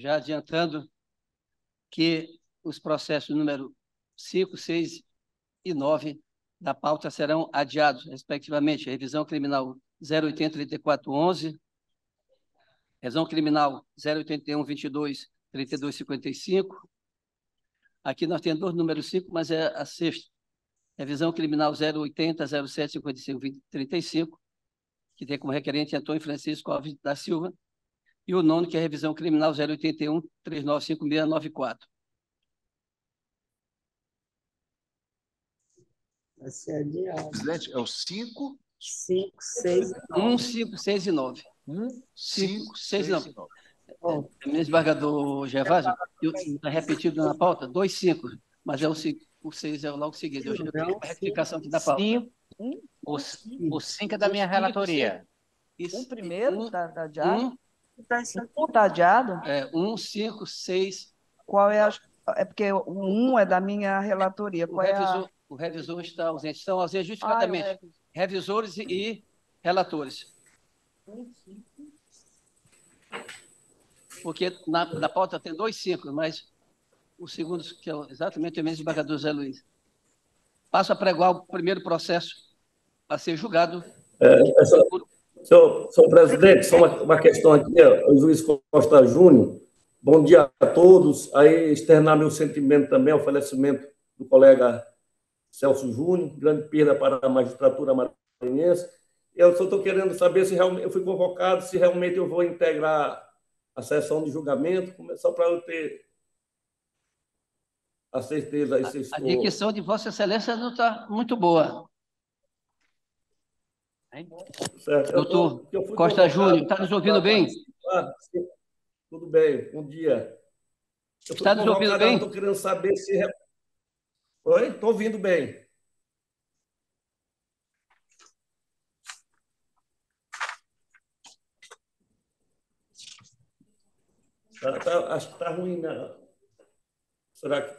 já adiantando que os processos número 5, 6 e 9 da pauta serão adiados, respectivamente, revisão criminal 0803411, revisão criminal 08122, 3255. Aqui nós temos dois números 5, mas é a sexta. Revisão criminal 080 07 55 35, que tem como requerente Antônio Francisco Alves da Silva, e o nono, que é a revisão criminal 081 395694. Vai ser adiado. Presidente, é o 5, 5, 6 e 9. 1, 5, 6 e 9. 5, 6 e 9. Desembargador Gervásio, está repetido na pauta, 2, 5, mas é o 6 é logo seguido. Eu já tenho a retificação aqui da pauta. O 5 é da minha relatoria. O primeiro está adiado? Tá Está adiado? 1, 5, 6. Qual é a... É porque o 1 é da minha relatoria. Qual O revisor está ausente. Estão ausentes justificadamente. Revisores e relatores. Porque na pauta tem 2, 5, mas o segundo, que é exatamente o mesmo desembargador Zé Luiz. Passo a pregoar o primeiro processo a ser julgado. Senhor presidente, só uma questão aqui, o juiz Costa Júnior. Bom dia a todos. Aí externar meu sentimento também ao falecimento do colega Celso Júnior, grande perda para a magistratura maranhense. Eu só estou querendo saber se realmente eu fui convocado, se realmente eu vou integrar a sessão de julgamento, só para eu ter a certeza. A dicção de Vossa Excelência não está muito boa. Certo. Doutor Costa Júnior, está nos ouvindo bem? Sim. Tudo bem, bom dia. Está nos ouvindo bem? Estou querendo saber se... Oi? Estou ouvindo bem. Acho que está ruim, né? Será que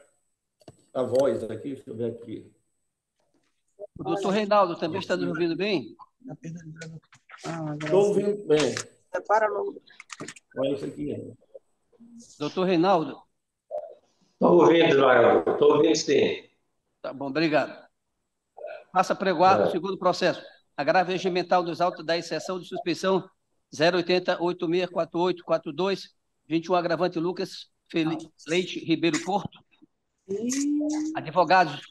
a voz aqui? Deixa eu ver aqui. O doutor Reinaldo também está nos ouvindo bem? Estou ouvindo bem. Separa logo. Olha isso aqui. Doutor Reinaldo? Estou ouvindo, Joel. Estou ouvindo, sim. Tá bom, obrigado. Passa a pregoar o segundo processo. Agravo regimental dos autos da exceção de suspeição 080-8648-42, 21 agravante Lucas Leite Ribeiro Porto. Advogados,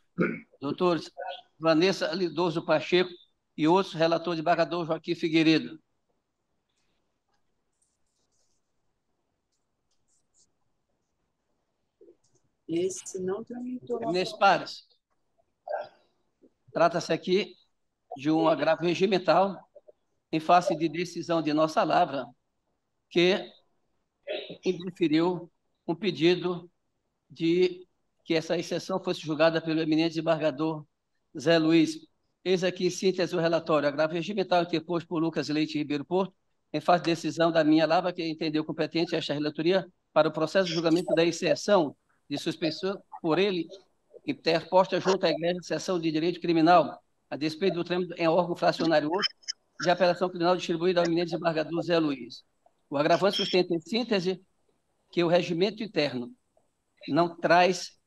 doutores Vanessa Lidoso Pacheco e outros, relator desembargador Joaquim Figueiredo. Esse não tramitou. Eminentes pares, trata-se aqui de um agravo regimental em face de decisão de nossa lavra que indeferiu um pedido de que essa exceção fosse julgada pelo eminente desembargador Zé Luiz. Eis aqui em síntese o relatório. Agravo regimental interposto por Lucas Leite Ribeiro Porto, em face de decisão da minha lavra, que entendeu competente esta relatoria para o processo de julgamento da exceção de suspeição por ele interposta junto à Igreja de Seção de Direito Criminal, a despeito do trâmite em órgão fracionário outro de apelação criminal distribuída ao eminente desembargador Zé Luiz. O agravante sustenta em síntese que o regimento interno não traz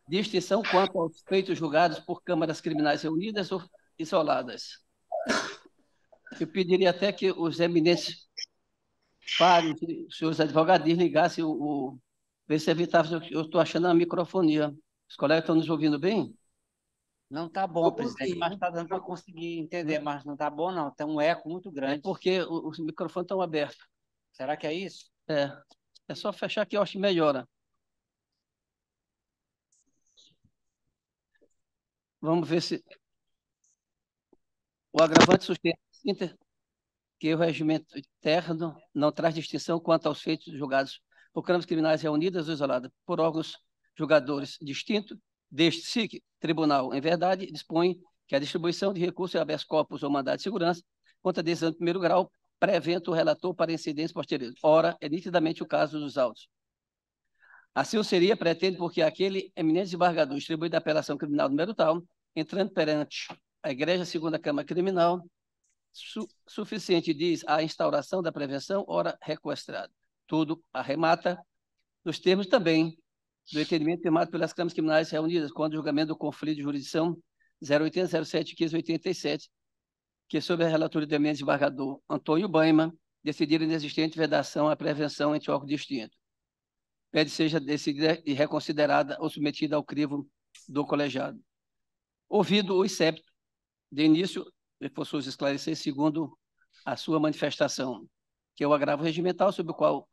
distinção quanto aos feitos julgados por câmaras criminais reunidas ou isoladas. Eu pediria até que os eminentes pares, os senhores advogados, desligassem ver se evitava, eu estou achando a microfonia. Os colegas estão nos ouvindo bem? Não está bom, presidente, mas está dando para conseguir entender, mas não está bom, não. Tem um eco muito grande. É porque os microfones estão abertos. Será que é isso? É só fechar que eu acho que melhora. Vamos ver se... O agravante sustenta que o regimento interno não traz distinção quanto aos feitos julgados por câmaras criminais reunidas ou isoladas por órgãos julgadores distintos, deste que tribunal, em verdade, dispõe que a distribuição de recursos de habeas corpus ou mandado de segurança contra decisão de primeiro grau pré-evento o relator para incidentes posteriores. Ora, é nitidamente o caso dos autos. Assim o seria, pretende, porque aquele eminente desembargador distribuído da apelação criminal número tal, entrando perante a Igreja Segunda Câmara Criminal, suficiente, diz, a instauração da prevenção, ora, requestrado. tudo arremata, nos termos também do entendimento firmado pelas câmaras criminais reunidas quando o julgamento do conflito de jurisdição 080, 07, 15, 87, que, sob a relatoria do eminente desembargador Antônio Baima, decidiram inexistente vedação à prevenção entre órgãos distintos. Pede seja decidida e reconsiderada ou submetida ao crivo do colegiado. Ouvido o ICEP, de início, reforçou esclarecer segundo a sua manifestação, que é o agravo regimental sobre o qual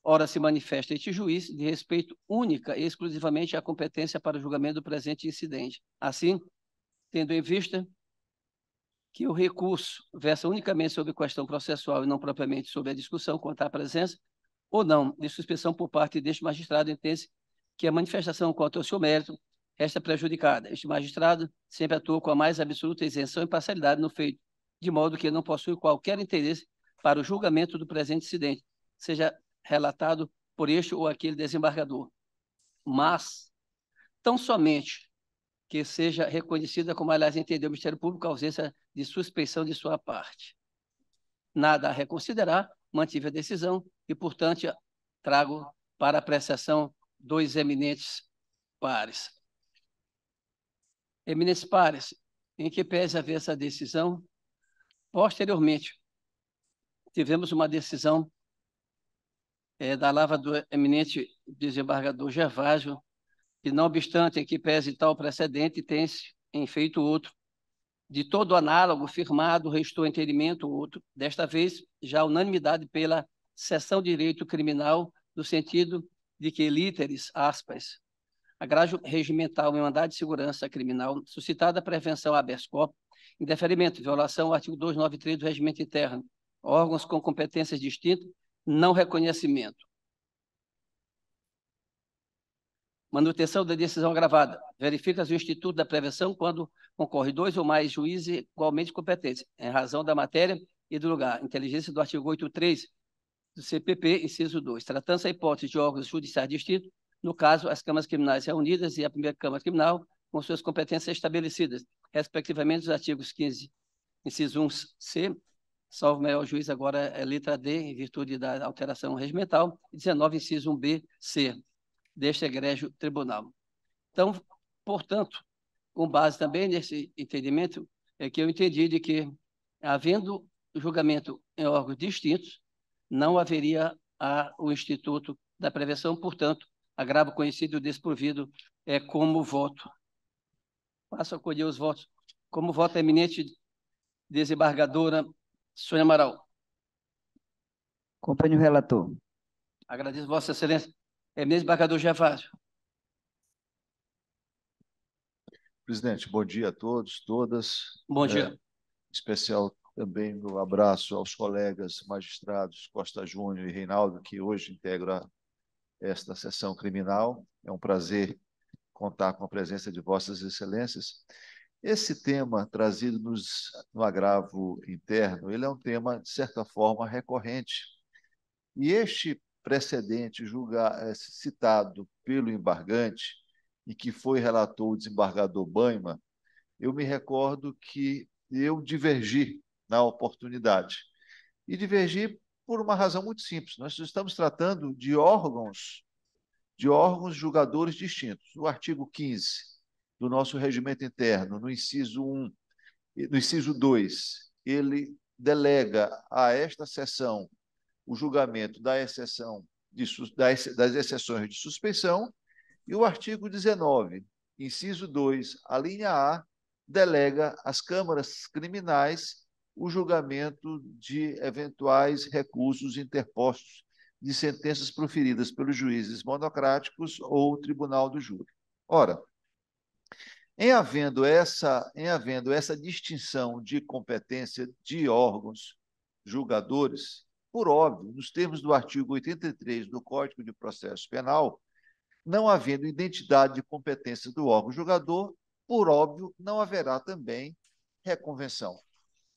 ora se manifesta este juiz de respeito única e exclusivamente à competência para o julgamento do presente incidente. Assim, tendo em vista que o recurso versa unicamente sobre questão processual e não propriamente sobre a discussão quanto à presença ou não de suspeição por parte deste magistrado, entende-se que a manifestação quanto ao seu mérito resta prejudicada. Este magistrado sempre atua com a mais absoluta isenção e parcialidade no feito, de modo que não possui qualquer interesse para o julgamento do presente incidente, seja relatado por este ou aquele desembargador. Mas, tão somente que seja reconhecida, como aliás entendeu o Ministério Público, a ausência de suspeição de sua parte. Nada a reconsiderar, mantive a decisão e, portanto, trago para apreciação dois eminentes pares. Eminentes pares, em que pese haver essa decisão, posteriormente, tivemos uma decisão da lavra do eminente desembargador Gervásio, que, não obstante em que pese tal precedente, tem-se em feito outro. De todo análogo firmado, restou entendimento outro, desta vez já unanimidade pela seção de direito criminal, no sentido de que, literis, aspas, agravo regimental em mandado de segurança criminal, suscitada a prevenção habeas corpus, indeferimento, violação ao artigo 293 do regimento interno, órgãos com competências distintas, não reconhecimento. Manutenção da decisão agravada. Verifica-se o Instituto da Prevenção quando concorre dois ou mais juízes igualmente competentes, em razão da matéria e do lugar. Inteligência do artigo 83 do CPP, inciso 2. Tratando-se a hipótese de órgãos judiciais distintos, no caso, as câmaras criminais reunidas e a primeira Câmara Criminal, com suas competências estabelecidas, respectivamente, os artigos 15, inciso 1C, salvo maior juiz, agora é letra D, em virtude da alteração regimental, e 19, inciso 1B, C, deste egrégio tribunal. Então, portanto, com base também nesse entendimento, é que eu entendi de que, havendo julgamento em órgãos distintos, não haveria o Instituto da Prevenção, portanto, agravo conhecido desprovido como voto. Passo a acolher os votos. Como voto a eminente desembargadora Sônia Amaral. Acompanho o relator. Agradeço, Vossa Excelência. Eminente desembargador Gervásio. Presidente, bom dia a todos, todas. Bom dia. Em especial também meu abraço aos colegas magistrados Costa Júnior e Reinaldo, que hoje integram esta sessão criminal. É um prazer contar com a presença de Vossas Excelências. Esse tema trazido no agravo interno, ele é um tema, de certa forma, recorrente. E este precedente citado pelo embargante, e que foi relator o desembargador Baima, eu me recordo que eu divergi na oportunidade. E divergi por uma razão muito simples. Nós estamos tratando de órgãos julgadores distintos. O artigo 15 do nosso regimento interno, no inciso 1, no inciso 2, ele delega a esta seção o julgamento da exceção das exceções de suspeição, e o artigo 19, inciso 2, a linha A, delega às câmaras criminais o julgamento de eventuais recursos interpostos de sentenças proferidas pelos juízes monocráticos ou tribunal do júri. Ora, em havendo essa distinção de competência de órgãos julgadores, por óbvio, nos termos do artigo 83 do Código de Processo Penal, não havendo identidade de competência do órgão julgador, por óbvio, não haverá também reconvenção.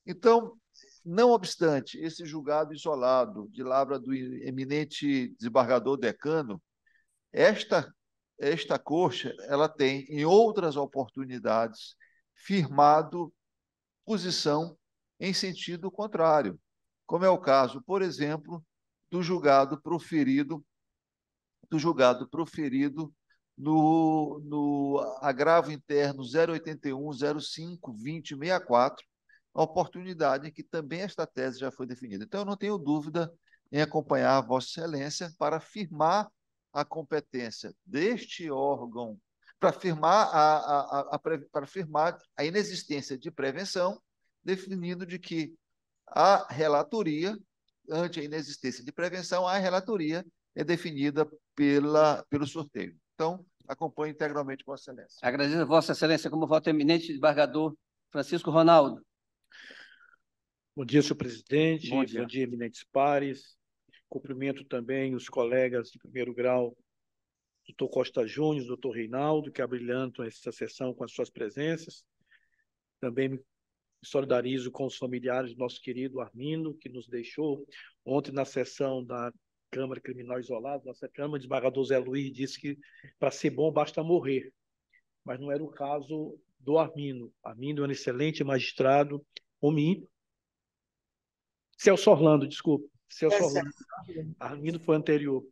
Então, não obstante esse julgado isolado de lavra do eminente desembargador decano, esta corte ela tem, em outras oportunidades, firmado posição em sentido contrário, como é o caso, por exemplo, do julgado proferido no agravo interno 081 05 20 64, a oportunidade em que também esta tese já foi definida. Então, eu não tenho dúvida em acompanhar Vossa Excelência para firmar a competência deste órgão, para firmar a inexistência de prevenção, definindo de que a relatoria, ante a inexistência de prevenção, a relatoria é definida pelo sorteio. Então, acompanho integralmente Vossa Excelência. Agradeço a Vossa Excelência como voto eminente, desembargador Francisco Ronaldo. Bom dia, senhor presidente. Bom dia. Bom dia, eminentes pares. Cumprimento também os colegas de primeiro grau, doutor Costa Júnior, doutor Reinaldo, que abrilhantam essa sessão com as suas presenças. Também me solidarizo com os familiares do nosso querido Armindo, que nos deixou ontem na sessão da Câmara Criminal Isolada. Nossa Câmara, o desembargador Zé Luiz disse que para ser bom basta morrer, mas não era o caso do Armindo. Armindo é um excelente magistrado, homem. Celso Orlando, desculpa. Celso Orlando. Armindo foi anterior.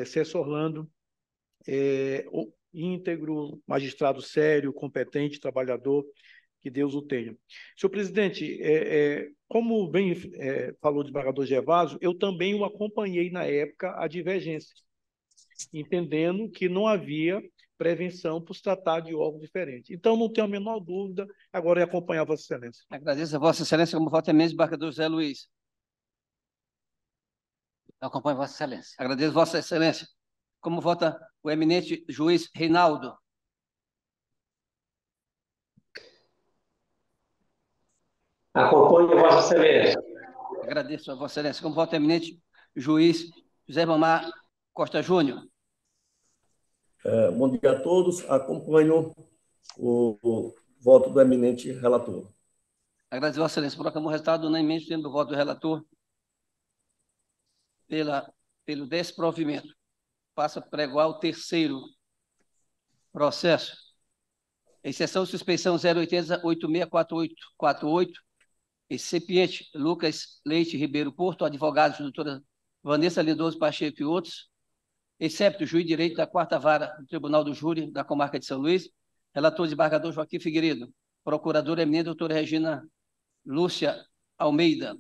Celso Orlando, íntegro, magistrado sério, competente, trabalhador, que Deus o tenha. Senhor presidente, como bem falou o desembargador Gervásio, eu também o acompanhei na época a divergência, entendendo que não havia prevenção por se tratar de órgãos diferentes. Então, não tenho a menor dúvida, agora é acompanhar a Vossa Excelência. Agradeço a Vossa Excelência como voto eminente, desembargador Zé Luiz. Eu acompanho Vossa Excelência. Agradeço a Vossa Excelência. Como vota o eminente juiz Reinaldo? Acompanho Vossa Excelência. Agradeço a Vossa Excelência. Como vota o eminente juiz José Bamar Costa Júnior? Bom dia a todos. Acompanho o voto do eminente relator. Agradeço a Vossa Excelência. Proclamo o resultado unanimemente tendo o voto do relator pelo desprovimento. Passo a pregoar o terceiro processo. Exceção de suspeição 080-864848. Recipiente Lucas Leite Ribeiro Porto, advogados, doutora Vanessa Lindoso Pacheco e outros. Excepto juiz de direito da 4ª Vara do Tribunal do Júri da Comarca de São Luís. Relator desembargador Joaquim Figueiredo. Procuradora eminente doutora Regina Lúcia Almeida.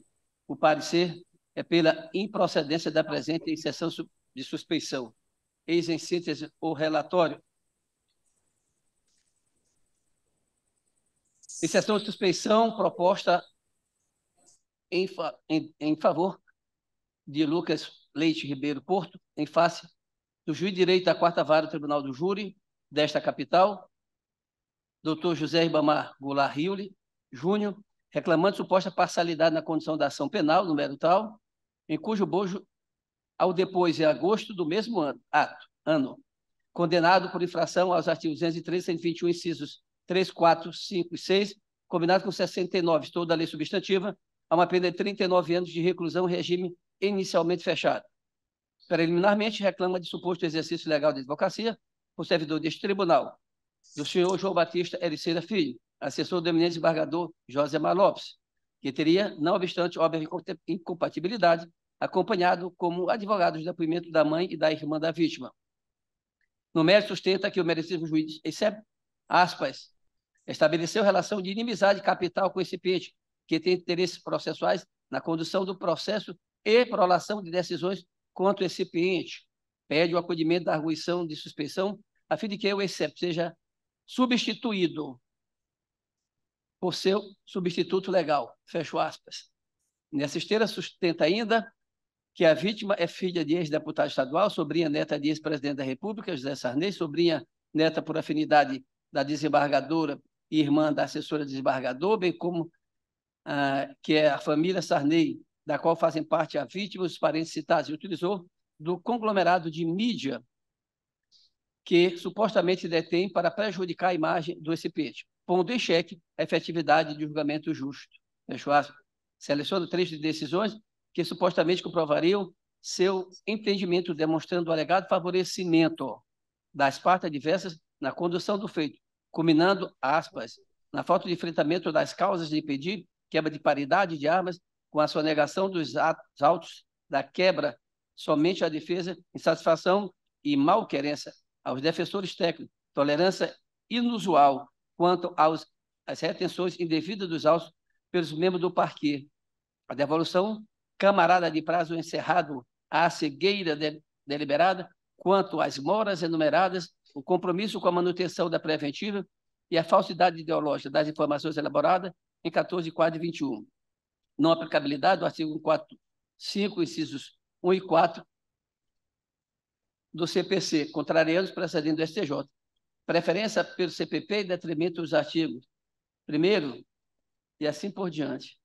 O parecer é pela improcedência da presente exceção de suspeição. Eis em síntese o relatório. Exceção de suspeição proposta em favor de Lucas Leite Ribeiro Porto, em face do juiz de direito da 4ª Vara do Tribunal do Júri desta capital, doutor José Ribamar Goulart Riuli Júnior, reclamando suposta parcialidade na condução da ação penal, número tal, em cujo bojo, ao depois em agosto do mesmo ano, condenado por infração aos artigos 213, 121, incisos 3, 4, 5 e 6, combinado com 69, estou da lei substantiva, a uma pena de 39 anos de reclusão em regime inicialmente fechado. Preliminarmente, reclama de suposto exercício legal de advocacia por servidor deste tribunal, do senhor João Batista Ericeira Filho, assessor do eminente desembargador José Mar Lopes, que teria, não obstante óbvia incompatibilidade, acompanhado como advogado de depoimento da mãe e da irmã da vítima. No mérito, sustenta que o merecível juiz, exceto, aspas, estabeleceu relação de inimizade capital com o recipiente, que tem interesses processuais na condução do processo e prolação de decisões contra o recipiente. Pede o acolhimento da arguição de suspeição, a fim de que o excepto seja substituído por seu substituto legal. Fecho aspas. Nessa esteira, sustenta ainda que a vítima é filha de ex-deputado estadual, sobrinha neta de ex-presidente da República, José Sarney, sobrinha neta por afinidade da desembargadora e irmã da assessora desembargador, bem como que é a família Sarney, da qual fazem parte a vítima e os parentes citados, e utilizou do conglomerado de mídia que supostamente detém para prejudicar a imagem do recipiente, pondo em xeque a efetividade de julgamento justo. Fecho aspas. Seleciona o trecho de decisões que supostamente comprovariam seu entendimento, demonstrando o alegado favorecimento das partes adversas na condução do feito, culminando, aspas, na falta de enfrentamento das causas de impedir quebra de paridade de armas com a sonegação dos autos da quebra somente à defesa insatisfação e malquerência aos defensores técnicos, tolerância inusual quanto às retenções indevidas dos autos pelos membros do parquê, a devolução camarada de prazo encerrado à cegueira deliberada quanto às moras enumeradas, o compromisso com a manutenção da preventiva e a falsidade ideológica das informações elaboradas em 14 de 4 de 21. Não aplicabilidade do artigo 145, incisos 1 e 4 do CPC, contrariando os precedentes do STJ. Preferência pelo CPP em detrimento dos artigos 1º e assim por diante.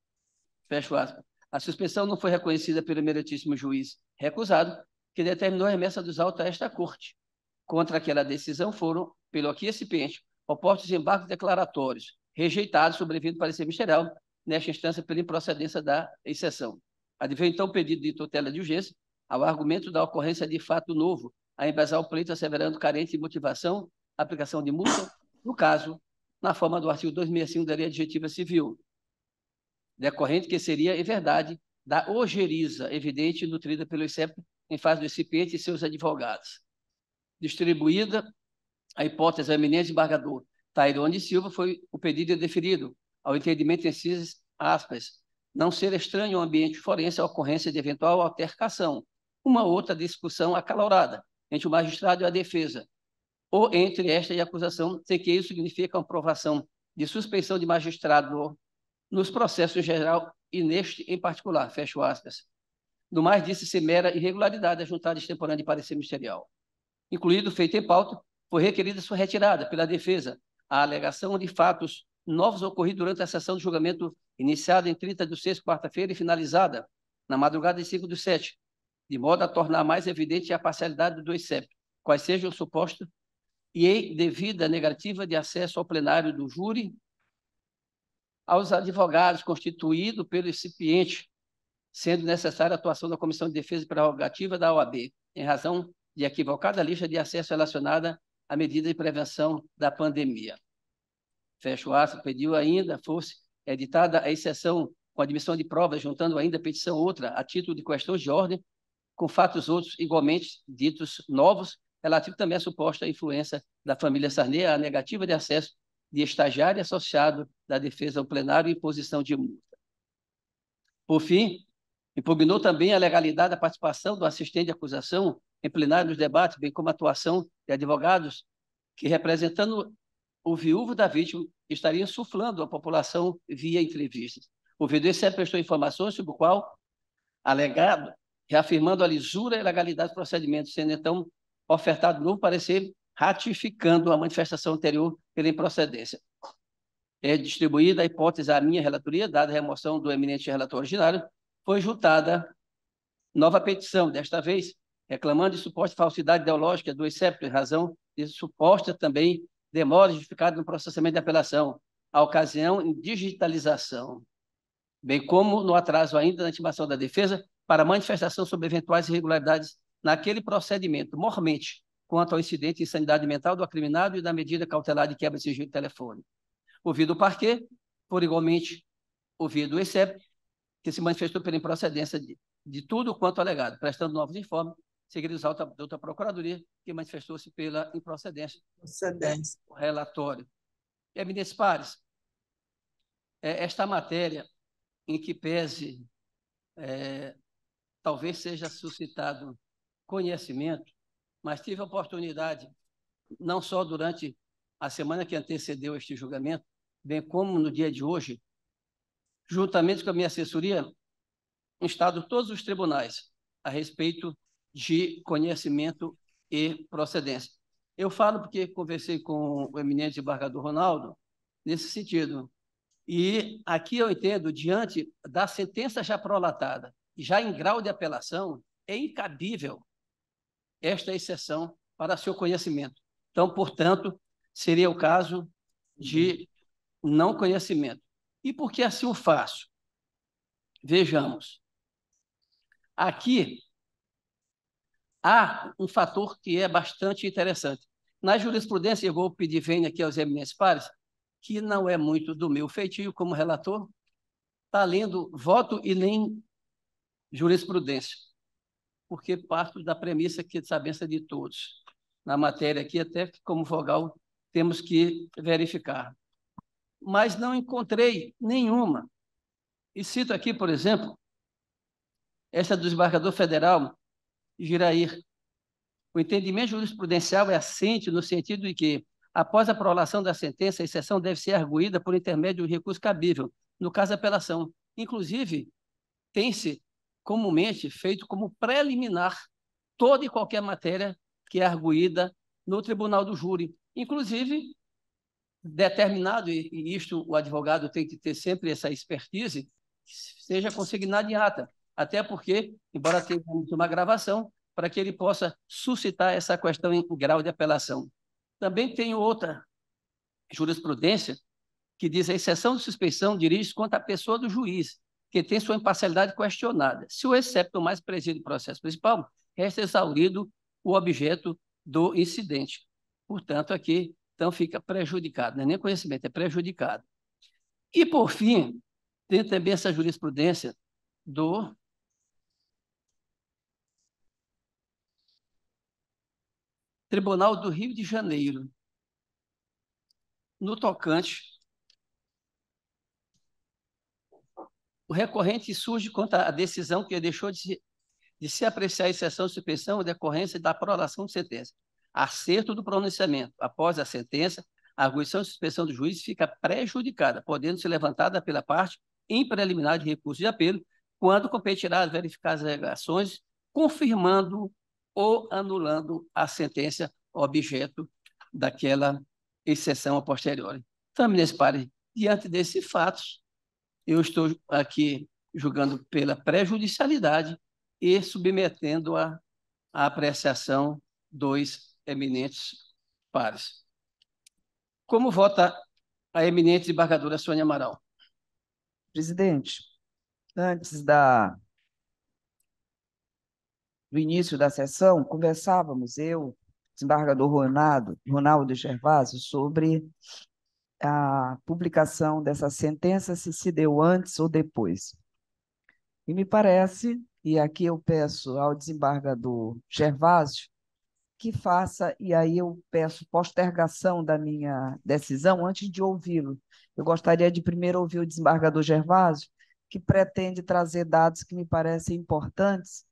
Fecho aspas. A suspensão não foi reconhecida pelo meritíssimo juiz recusado, que determinou a remessa dos autos a esta Corte. Contra aquela decisão foram, pelo aqui recipiente, opostos embargos declaratórios, rejeitados, sobrevindo parecer ministerial, nesta instância pela improcedência da exceção. Adveio, então, pedido de tutela de urgência ao argumento da ocorrência de fato novo, a embasar o pleito asseverando carente de motivação, aplicação de multa, no caso, na forma do artigo 265 da Lei Adjetiva Civil, decorrente que seria, em verdade, da ojeriza evidente nutrida pelo ICEP em face do recipiente e seus advogados. Distribuída a hipótese ao eminente embargador Tairone Silva, foi o pedido deferido ao entendimento em cis, aspas, não ser estranho ao ambiente forense a ocorrência de eventual altercação, uma outra discussão acalorada entre o magistrado e a defesa, ou entre esta e a acusação, sem que isso signifique a comprovação de suspeição de magistrado nos processos em geral e neste em particular, fecho aspas. No mais, disse-se mera irregularidade da juntada extemporânea de parecer ministerial. Incluído o feito em pauta, foi requerida sua retirada pela defesa a alegação de fatos novos ocorridos durante a sessão de julgamento iniciada em 30 de 6, quarta-feira, e finalizada na madrugada de 5 de 7, de modo a tornar mais evidente a parcialidade do ICEP, quais sejam o suposto e devida negativa de acesso ao plenário do júri aos advogados constituído pelo recipiente, sendo necessária a atuação da Comissão de Defesa e Prerrogativa da OAB, em razão de equivocada lista de acesso relacionada à medida de prevenção da pandemia. Fecho aspas, pediu ainda fosse editada a exceção com admissão de provas, juntando ainda petição outra a título de questões de ordem, com fatos outros igualmente ditos novos, relativo também à suposta influência da família Sarney, à negativa de acesso de estagiário associado da defesa ao plenário e imposição de multa. Por fim, impugnou também a legalidade da participação do assistente de acusação em plenário nos debates, bem como a atuação de advogados que, representando o viúvo da vítima, estariam insuflando a população via entrevistas. O VD sempre prestou informações sobre o qual alegado, reafirmando a lisura e legalidade do procedimento, sendo então ofertado novo parecer, ratificando a manifestação anterior pela improcedência. É distribuída a hipótese à minha relatoria, dada a remoção do eminente relator originário, foi juntada nova petição, desta vez reclamando de suposta falsidade ideológica do ICEP, em razão de suposta também demora justificada no processamento de apelação, a ocasião em digitalização, bem como no atraso ainda na intimação da defesa para manifestação sobre eventuais irregularidades naquele procedimento, mormente, quanto ao incidente de insanidade mental do acriminado e da medida cautelar de quebra de sigilo telefônico. Ouvido o parquê, por igualmente ouvido o ICEP, que se manifestou pela improcedência de tudo quanto alegado, prestando novos informes, seguidos da outra Procuradoria, que manifestou-se pela improcedência. O relatório. Eminentes pares, esta matéria, em que pese talvez seja suscitado conhecimento, mas tive a oportunidade, não só durante a semana que antecedeu este julgamento, bem como no dia de hoje, juntamente com a minha assessoria, instado todos os tribunais a respeito de conhecimento e procedência. Eu falo porque conversei com o eminente embargador Ronaldo nesse sentido. E aqui eu entendo, diante da sentença já prolatada, já em grau de apelação, é incabível esta exceção para seu conhecimento. Então, portanto, seria o caso de não conhecimento. E por que assim o faço? Vejamos. Aqui há um fator que é bastante interessante. Na jurisprudência, eu vou pedir vênia aqui aos eminentes pares, que não é muito do meu feitio como relator, está lendo voto e nem jurisprudência. porque parto da premissa que de sabença de todos. Na matéria aqui, até como vogal, temos que verificar. Mas não encontrei nenhuma. E cito aqui, por exemplo, essa do desembargador federal, Girair. O entendimento jurisprudencial é assente no sentido de que, após a prolação da sentença, a exceção deve ser arguída por intermédio de recurso cabível, no caso, a apelação. Inclusive, tem-se comumente feito como preliminar toda e qualquer matéria que é arguída no tribunal do júri. Inclusive, determinado, e isto o advogado tem que ter sempre essa expertise, seja consignado em ata, até porque, embora tenha uma gravação, para que ele possa suscitar essa questão em grau de apelação. Também tem outra jurisprudência que diz a exceção de suspeição dirige-se contra a pessoa do juiz, que tem sua imparcialidade questionada. Se o excepto mais preside o processo principal, resta exaurido o objeto do incidente. Portanto, aqui, então, fica prejudicado, não é nem conhecimento, é prejudicado. E, por fim, tem também essa jurisprudência do Tribunal do Rio de Janeiro, no tocante, o recorrente surge contra a decisão que deixou de se apreciar a exceção de suspensão ou decorrência da prolação de sentença. Acerto do pronunciamento. Após a sentença, a arguição de suspensão do juiz fica prejudicada, podendo ser levantada pela parte em preliminar de recurso de apelo, quando competirá verificar as alegações, confirmando ou anulando a sentença objeto daquela exceção a posteriori. Então, ministro Pare, diante desses fatos, eu estou aqui julgando pela prejudicialidade e submetendo à apreciação dos eminentes pares. Como vota a eminente desembargadora Sônia Amaral? Presidente, antes do início da sessão, conversávamos, eu, desembargador Ronaldo Gervásio, sobre a publicação dessa sentença, se deu antes ou depois. E me parece, e aqui eu peço ao desembargador Gervásio que faça, e aí eu peço postergação da minha decisão antes de ouvi-lo. Eu gostaria de primeiro ouvir o desembargador Gervásio, que pretende trazer dados que me parecem importantes,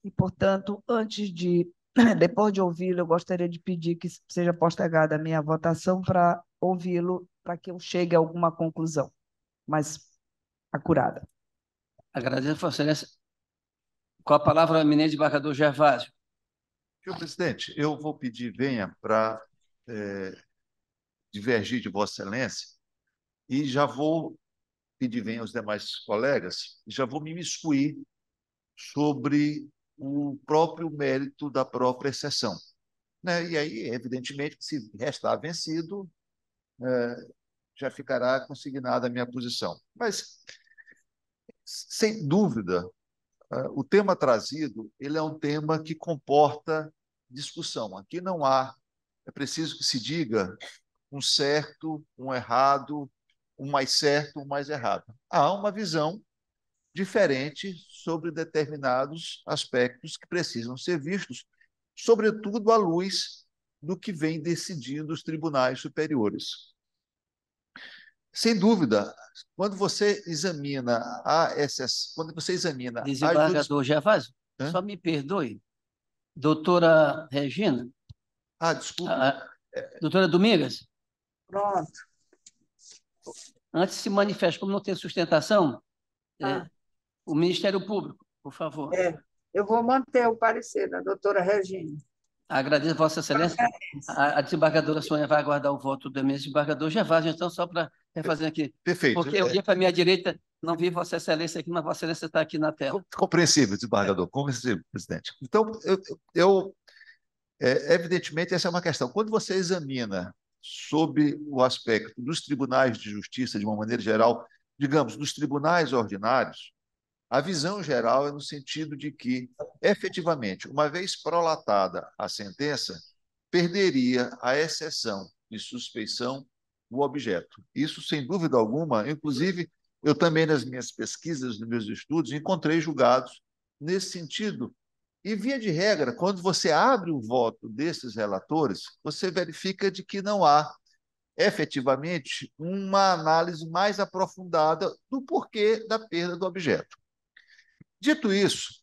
e, portanto, depois de ouvi-lo, eu gostaria de pedir que seja postergada a minha votação para ouvi-lo, para que eu chegue a alguma conclusão mais acurada. Agradeço, Vossa Excelência. Com a palavra, o eminente desembargador Gervásio. Senhor presidente, eu vou pedir venha para divergir de Vossa Excelência e já vou pedir venha aos demais colegas e já vou me imiscuir sobre o próprio mérito da própria exceção. Né? E aí, evidentemente, se restar vencido, já ficará consignada a minha posição. Mas, sem dúvida, o tema trazido ele é um tema que comporta discussão. Aqui não há, é preciso que se diga um certo, um errado, um mais certo, um mais errado. Há uma visão diferente sobre determinados aspectos que precisam ser vistos, sobretudo à luz do que vem decidindo os tribunais superiores. Sem dúvida, quando você examina quando você examina desembargador Gervásio, só me perdoe. Doutora Regina? Desculpa. Doutora Domingas? Pronto. Antes se manifeste, como não tem sustentação, o Ministério Público, por favor. Eu vou manter o parecer da doutora Regina. Agradeço, Vossa Excelência. A desembargadora Sônia vai aguardar o voto do eminente desembargador Gervásio, então, só para refazer aqui. Perfeito. Porque eu ia para a minha direita, não vi Vossa Excelência aqui, mas Vossa Excelência está aqui na tela. Compreensível, desembargador, compreensível, presidente. Então, evidentemente, essa é uma questão. Quando você examina sob o aspecto dos tribunais de justiça, de uma maneira geral, digamos, dos tribunais ordinários, a visão geral é no sentido de que, efetivamente, uma vez prolatada a sentença, perderia a exceção de suspeição o objeto. Isso, sem dúvida alguma, inclusive, eu também, nas minhas pesquisas, nos meus estudos, encontrei julgados nesse sentido E, via de regra, quando você abre o voto desses relatores, você verifica de que não há, efetivamente, uma análise mais aprofundada do porquê da perda do objeto. Dito isso,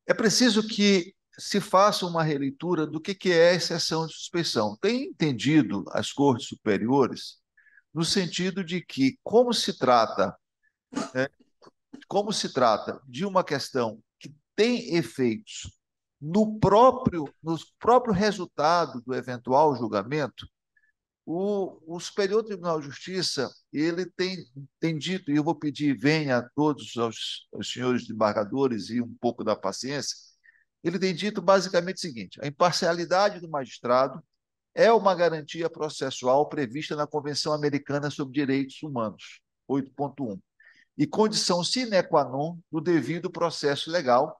é preciso que se faça uma releitura do que é a exceção de suspeição. Tem entendido as cortes superiores no sentido de que, como se trata de uma questão que tem efeitos no próprio resultado do eventual julgamento, o Superior Tribunal de Justiça ele tem dito, e eu vou pedir, venha a todos os senhores desembargadores e um pouco da paciência, ele tem dito basicamente o seguinte: a imparcialidade do magistrado é uma garantia processual prevista na Convenção Americana sobre Direitos Humanos, 8.1, e condição sine qua non do devido processo legal,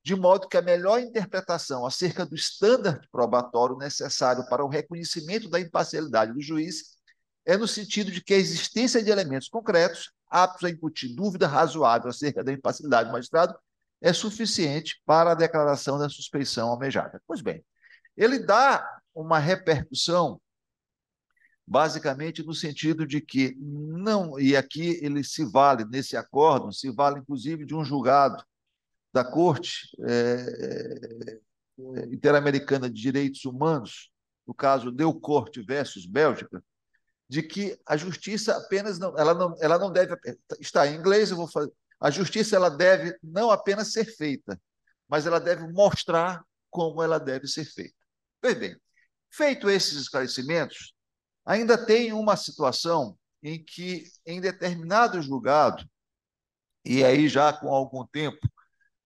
de modo que a melhor interpretação acerca do estándar probatório necessário para o reconhecimento da imparcialidade do juiz é no sentido de que a existência de elementos concretos aptos a incutir dúvida razoável acerca da imparcialidade do magistrado é suficiente para a declaração da suspeição almejada. Pois bem, ele dá uma repercussão basicamente no sentido de que não, e aqui ele se vale, nesse acórdão, se vale inclusive de um julgado da Corte Interamericana de Direitos Humanos, no caso Delcorte versus Bélgica, de que a justiça apenas não, ela não deve, está em inglês, eu vou fazer, a justiça ela deve não apenas ser feita, mas ela deve mostrar como ela deve ser feita. Pois bem, feito esses esclarecimentos, ainda tem uma situação em que, em determinado julgado, e aí já com algum tempo,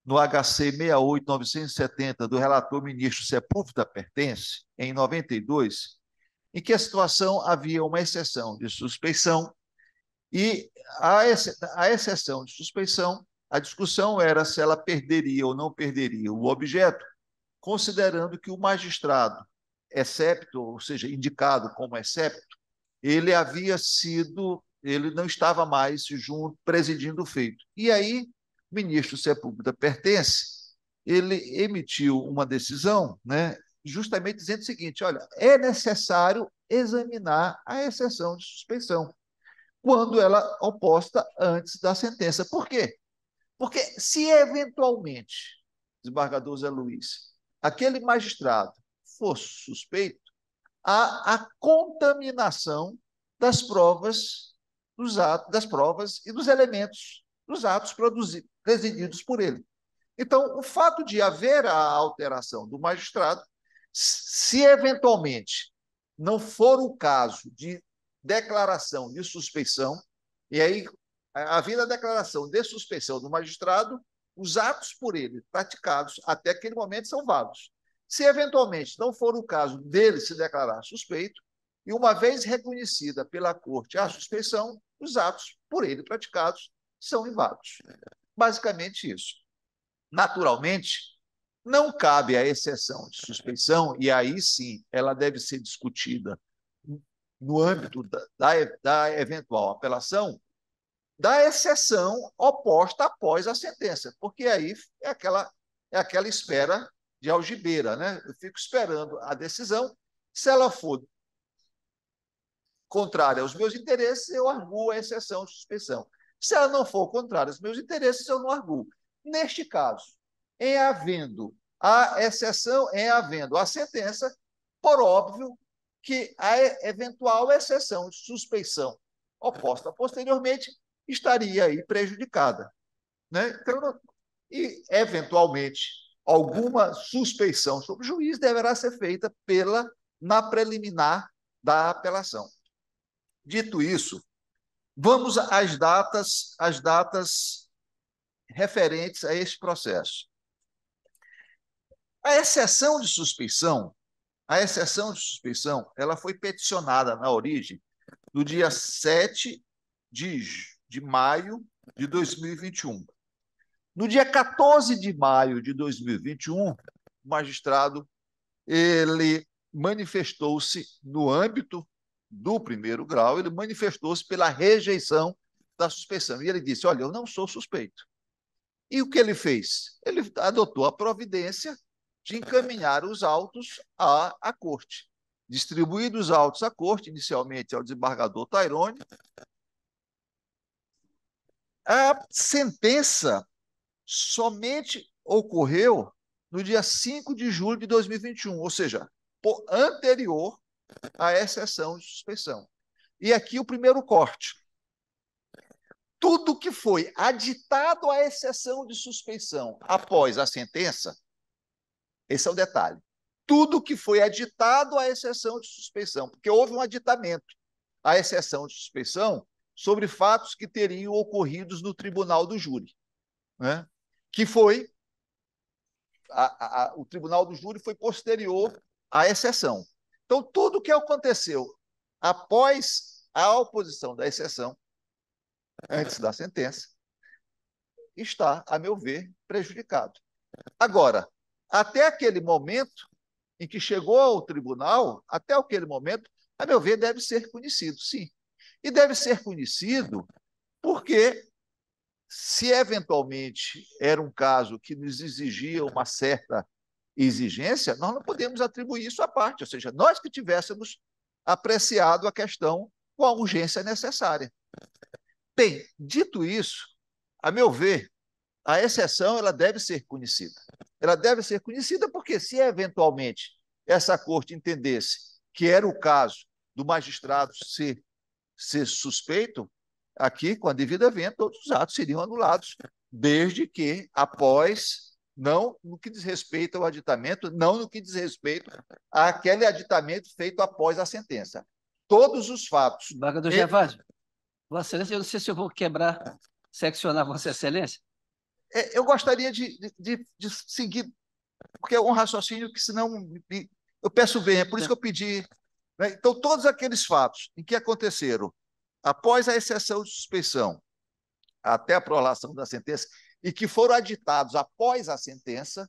no HC 68.970 do relator ministro Sepúlveda Pertence, em 92, em que a situação havia uma exceção de suspeição, e a exceção de suspeição, a discussão era se ela perderia ou não perderia o objeto, considerando que o magistrado excepto, ou seja, indicado como excepto, ele não estava mais junto, presidindo o feito. E aí, o ministro Sepúlveda Pertence, ele emitiu uma decisão, né, justamente dizendo o seguinte: olha, é necessário examinar a exceção de suspeição, quando ela é oposta antes da sentença. Por quê? Porque se eventualmente, desembargador Zé Luiz, aquele magistrado fosse suspeito, há a contaminação das provas, das provas e dos elementos dos atos presididos por ele. Então, o fato de haver a alteração do magistrado, se eventualmente não for o caso de declaração de suspeição, e aí, havendo a declaração de suspeição do magistrado, os atos por ele praticados até aquele momento são válidos. Se eventualmente não for o caso dele se declarar suspeito, e uma vez reconhecida pela Corte a suspeição, os atos por ele praticados são inválidos. Basicamente isso. Naturalmente, não cabe a exceção de suspeição, e aí sim ela deve ser discutida no âmbito da eventual apelação, da exceção oposta após a sentença, porque aí é aquela espera de algibeira, né? Eu fico esperando a decisão. Se ela for contrária aos meus interesses, eu arguo a exceção de suspeição. Se ela não for contrária aos meus interesses, eu não arguo. Neste caso, em havendo a exceção, em havendo a sentença, por óbvio que a eventual exceção de suspeição oposta posteriormente estaria aí prejudicada, né? Então, e, eventualmente, alguma suspeição sobre o juiz deverá ser feita na preliminar da apelação. Dito isso, vamos às datas referentes a este processo. A exceção de suspeição, ela foi peticionada na origem no dia 7 de maio de 2021. No dia 14 de maio de 2021, o magistrado ele manifestou-se no âmbito do primeiro grau, ele manifestou-se pela rejeição da suspeição. E ele disse: olha, eu não sou suspeito. E o que ele fez? Ele adotou a providência de encaminhar os autos à corte. Distribuídos os autos à corte, inicialmente ao desembargador Tairone, a sentença somente ocorreu no dia 5 de julho de 2021, ou seja, anterior à exceção de suspeição. E aqui o primeiro corte. Tudo que foi aditado à exceção de suspeição após a sentença, esse é o detalhe. Tudo que foi aditado à exceção de suspeição, porque houve um aditamento à exceção de suspeição sobre fatos que teriam ocorrido no tribunal do júri, né? Que foi o tribunal do júri foi posterior à exceção. Então, tudo o que aconteceu após a oposição da exceção, antes da sentença, está, a meu ver, prejudicado. Agora, até aquele momento em que chegou ao tribunal, até aquele momento, a meu ver, deve ser conhecido, sim. E deve ser conhecido porque, se eventualmente era um caso que nos exigia uma certa exigência, nós não podemos atribuir isso à parte, ou seja, nós que tivéssemos apreciado a questão com a urgência necessária. Bem, dito isso, a meu ver, a exceção ela deve ser conhecida. Ela deve ser conhecida porque, se eventualmente essa corte entendesse que era o caso do magistrado ser suspeito, aqui, com a devida vênia, todos os atos seriam anulados, desde que após, não no que diz respeito ao aditamento, não no que diz respeito àquele aditamento feito após a sentença. Todos os fatos. Embargador Gervásio, Vossa Excelência, eu não sei se eu vou seccionar Vossa Excelência. Eu gostaria de seguir, porque é um raciocínio que, senão, eu peço bem, é por isso que eu pedi. Né? Então, todos aqueles fatos em que aconteceram após a exceção de suspeição, até a prolação da sentença, e que foram aditados após a sentença,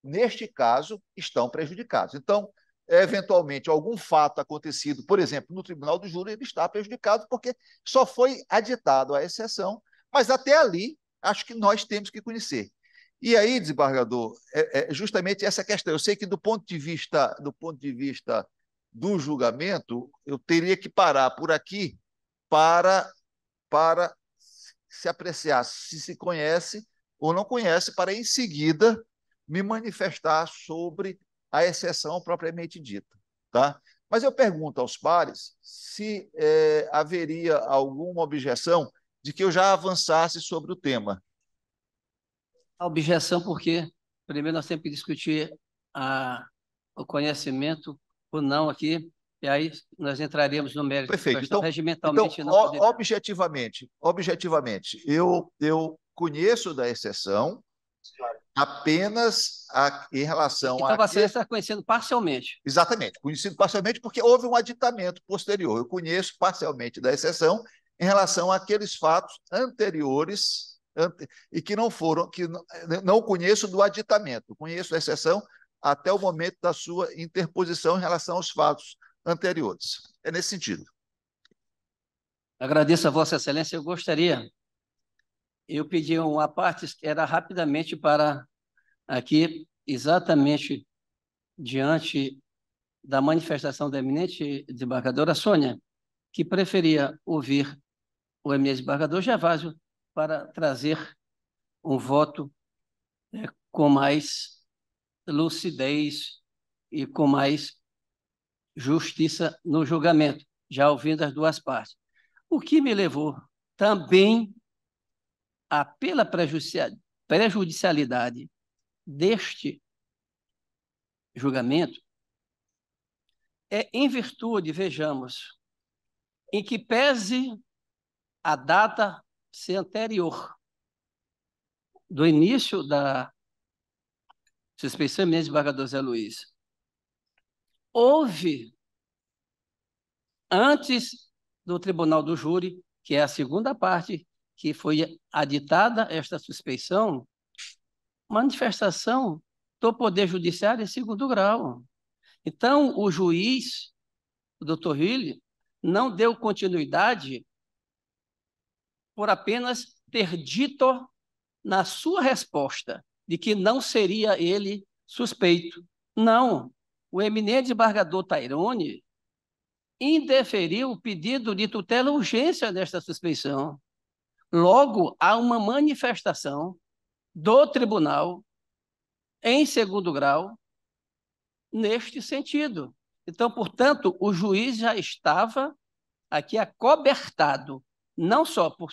neste caso, estão prejudicados. Então, eventualmente, algum fato acontecido, por exemplo, no tribunal do júri, ele está prejudicado porque só foi aditado a exceção, mas até ali, acho que nós temos que conhecer. E aí, desembargador, justamente essa questão. Eu sei que do ponto de vista do julgamento, eu teria que parar por aqui para se apreciar se se conhece ou não conhece, para em seguida me manifestar sobre a exceção propriamente dita. Tá? Mas eu pergunto aos pares se haveria alguma objeção de que eu já avançasse sobre o tema. A objeção, porque primeiro nós temos que discutir o conhecimento ou não aqui, e aí nós entraremos no mérito. Perfeito. Então, regimentalmente não poderia. Objetivamente, eu conheço da exceção apenas em relação então, você está conhecendo parcialmente. Exatamente, conhecido parcialmente porque houve um aditamento posterior. Eu conheço parcialmente da exceção em relação àqueles fatos anteriores e que não conheço do aditamento. Conheço a exceção até o momento da sua interposição em relação aos fatos anteriores. É nesse sentido. Agradeço a Vossa Excelência. Eu pedi uma parte, era rapidamente para aqui, exatamente diante da manifestação da eminente desembargadora Sônia, que preferia ouvir o eminente desembargador Gervásio para trazer um voto com mais lucidez e com mais justiça no julgamento, já ouvindo as duas partes. O que me levou também pela prejudicialidade deste julgamento em virtude, vejamos, em que pese a data ser anterior do início da suspeição eminente do desembargador Zé Luiz, houve, antes do tribunal do júri, que é a segunda parte que foi aditada esta suspeição, manifestação do Poder Judiciário em segundo grau. Então, o juiz, o doutor Hilli, não deu continuidade por apenas ter dito na sua resposta de que não seria ele suspeito. Não. O eminente desembargador Tairone indeferiu o pedido de tutela urgência desta suspeição. Logo, há uma manifestação do tribunal em segundo grau neste sentido. Então, portanto, o juiz já estava aqui acobertado, não só por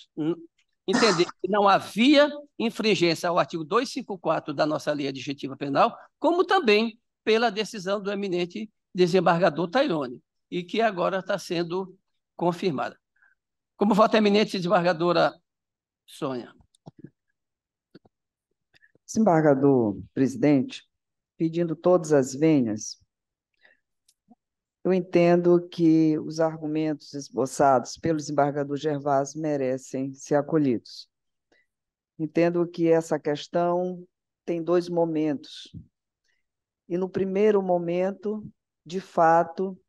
entender que não havia infringência ao artigo 254 da nossa lei adjetiva penal, como também pela decisão do eminente desembargador Tairone, e que agora está sendo confirmada. Como vota a eminente desembargadora Sônia? Desembargador presidente, pedindo todas as vênias, eu entendo que os argumentos esboçados pelo desembargador Gervásio merecem ser acolhidos. Entendo que essa questão tem dois momentos. E no primeiro momento, de fato,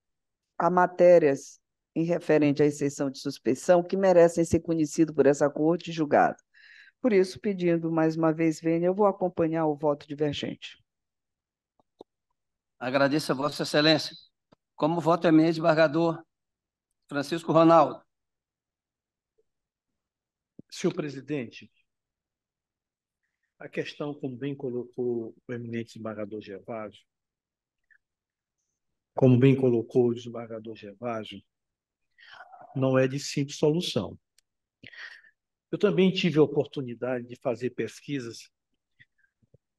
há matérias em referente à exceção de suspeição que merecem ser conhecidas por essa corte e julgadas. Por isso, pedindo mais uma vez vênia, eu vou acompanhar o voto divergente. Agradeço a Vossa Excelência. Como voto eminente desembargador Francisco Ronaldo? Senhor presidente, a questão, como bem colocou o eminente desembargador Gervásio, não é de simples solução. Eu também tive a oportunidade de fazer pesquisas,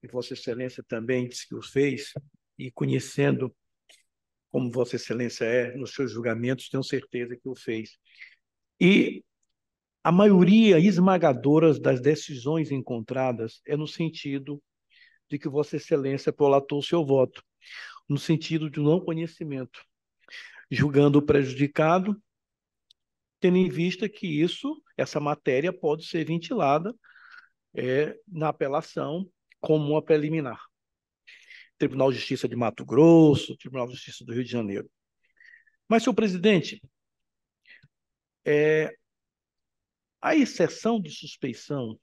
e Vossa Excelência também disse que o fez, e conhecendo como Vossa Excelência é nos seus julgamentos, tenho certeza que o fez. E a maioria esmagadora das decisões encontradas é no sentido de que Vossa Excelência prolatou o seu voto, no sentido de não conhecimento, julgando o prejudicado, tendo em vista que essa matéria pode ser ventilada na apelação como uma preliminar. Tribunal de Justiça de Mato Grosso, Tribunal de Justiça do Rio de Janeiro. Mas, senhor presidente, a exceção de suspeição,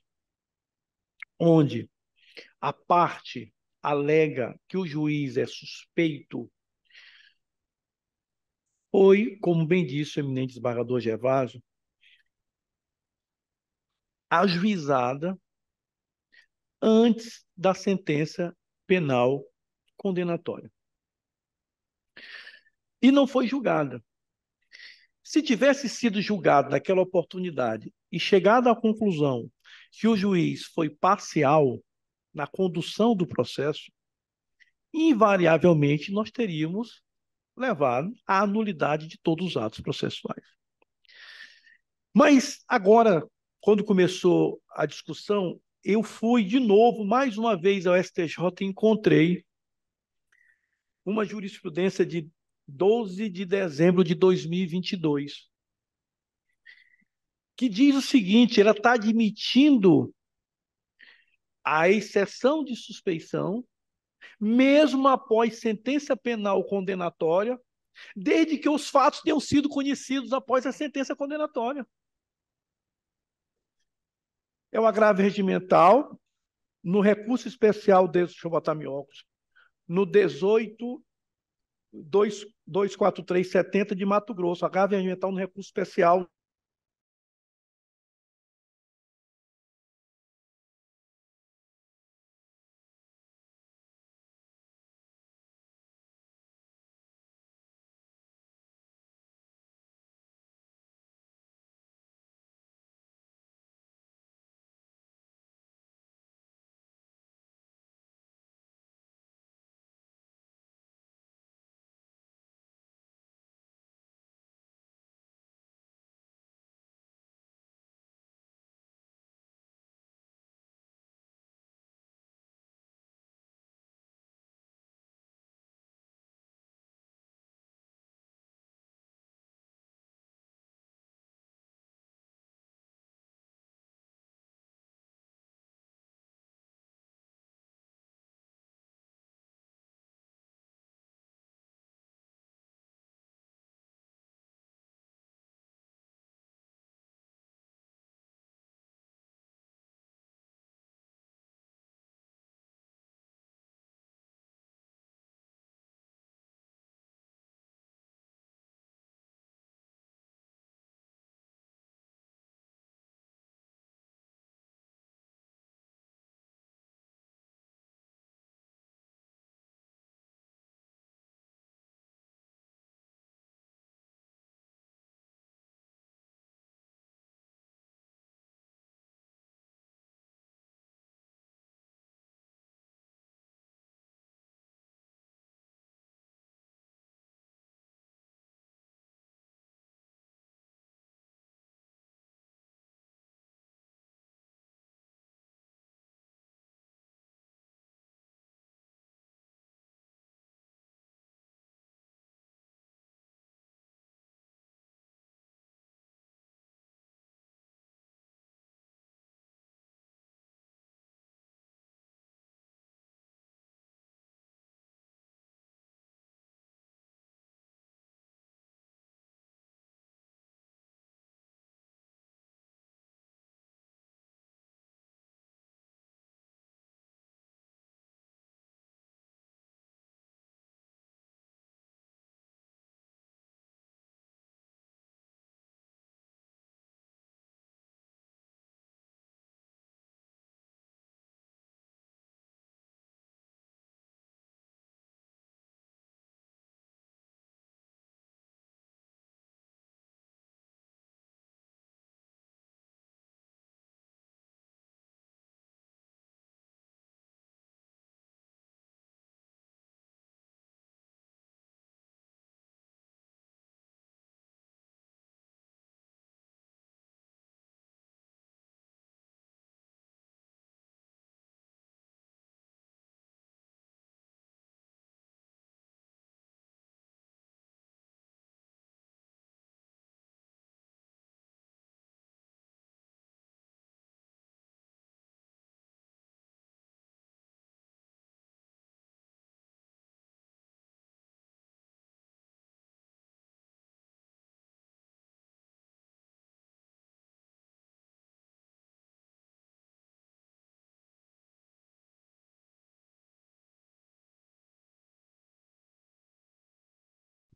onde a parte alega que o juiz é suspeito, foi, como bem disse o eminente desembargador Gervásio, ajuizada antes da sentença penal condenatória. E não foi julgada. Se tivesse sido julgado naquela oportunidade e chegado à conclusão que o juiz foi parcial na condução do processo, invariavelmente nós teríamos levado à nulidade de todos os atos processuais. Mas agora, quando começou a discussão, eu fui de novo, mais uma vez, ao STJ e encontrei uma jurisprudência de 12 de dezembro de 2022, que diz o seguinte: ela está admitindo a exceção de suspeição, mesmo após sentença penal condenatória, desde que os fatos tenham sido conhecidos após a sentença condenatória. É o agravo regimental, no recurso especial, deixa eu botar meu óculos, no 18.24370 de Mato Grosso, agravo regimental no recurso especial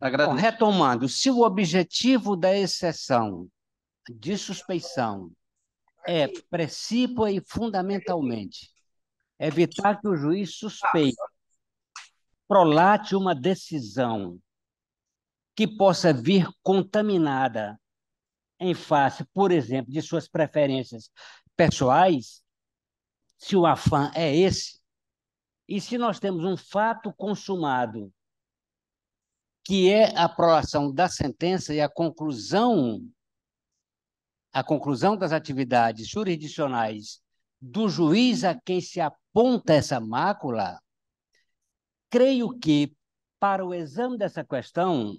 Agradeço. Retomando, se o objetivo da exceção de suspeição é, princípio e fundamentalmente, evitar que o juiz suspeito prolate uma decisão que possa vir contaminada em face, por exemplo, de suas preferências pessoais, se o afã é esse, e se nós temos um fato consumado, que é a prolação da sentença e a conclusão das atividades jurisdicionais do juiz a quem se aponta essa mácula, creio que, para o exame dessa questão,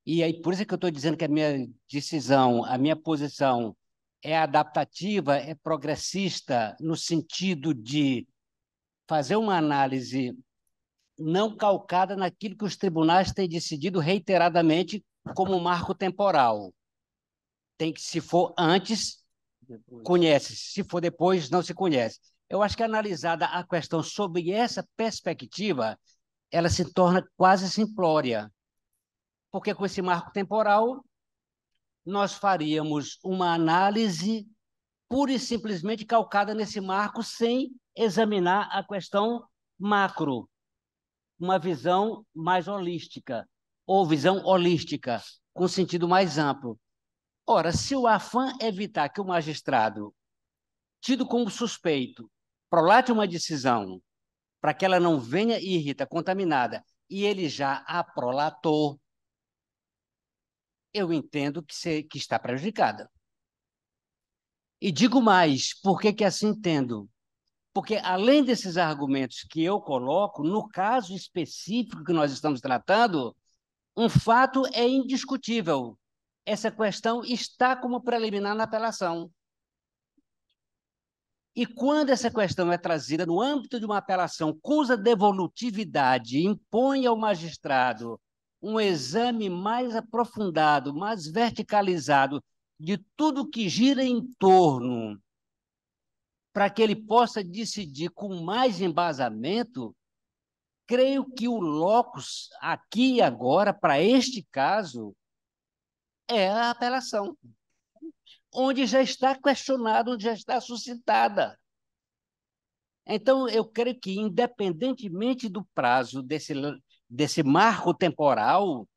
e aí por isso que eu estou dizendo que a minha decisão, a minha posição é adaptativa, é progressista, no sentido de fazer uma análise não calcada naquilo que os tribunais têm decidido reiteradamente como marco temporal. Tem que, se for antes, conhece, se for depois, não se conhece. Eu acho que analisada a questão sob essa perspectiva, ela se torna quase simplória, porque com esse marco temporal nós faríamos uma análise pura e simplesmente calcada nesse marco, sem examinar a questão macro, uma visão mais holística, ou visão holística, com sentido mais amplo. Ora, se o afã é evitar que o magistrado, tido como suspeito, prolate uma decisão para que ela não venha e irrita contaminada, e ele já a prolatou, eu entendo que está prejudicada. E digo mais, por que assim entendo? Porque, além desses argumentos que eu coloco, no caso específico que nós estamos tratando, um fato é indiscutível. Essa questão está como preliminar na apelação. E quando essa questão é trazida no âmbito de uma apelação cuja devolutividade impõe ao magistrado um exame mais aprofundado, mais verticalizado de tudo que gira em torno, para que ele possa decidir com mais embasamento, creio que o locus aqui e agora, para este caso, é a apelação, onde já está questionado, onde já está suscitada. Então, eu creio que, independentemente do prazo desse marco temporal,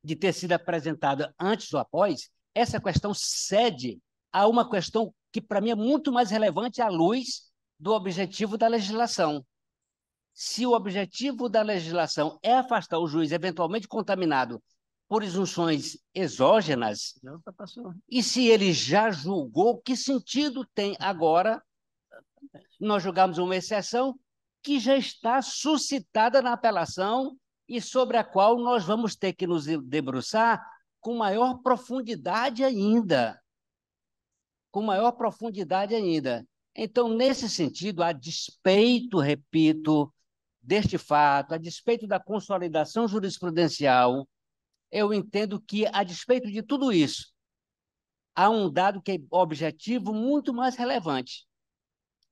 de ter sido apresentada antes ou após, essa questão cede a uma questão que, para mim, é muito mais relevante à luz do objetivo da legislação. Se o objetivo da legislação é afastar o juiz eventualmente contaminado por injunções exógenas, e se ele já julgou, que sentido tem agora nós julgarmos uma exceção que já está suscitada na apelação e sobre a qual nós vamos ter que nos debruçar com maior profundidade ainda. Com maior profundidade ainda. Então, nesse sentido, a despeito, repito, deste fato, a despeito da consolidação jurisprudencial, eu entendo que, a despeito de tudo isso, há um dado que é objetivo muito mais relevante,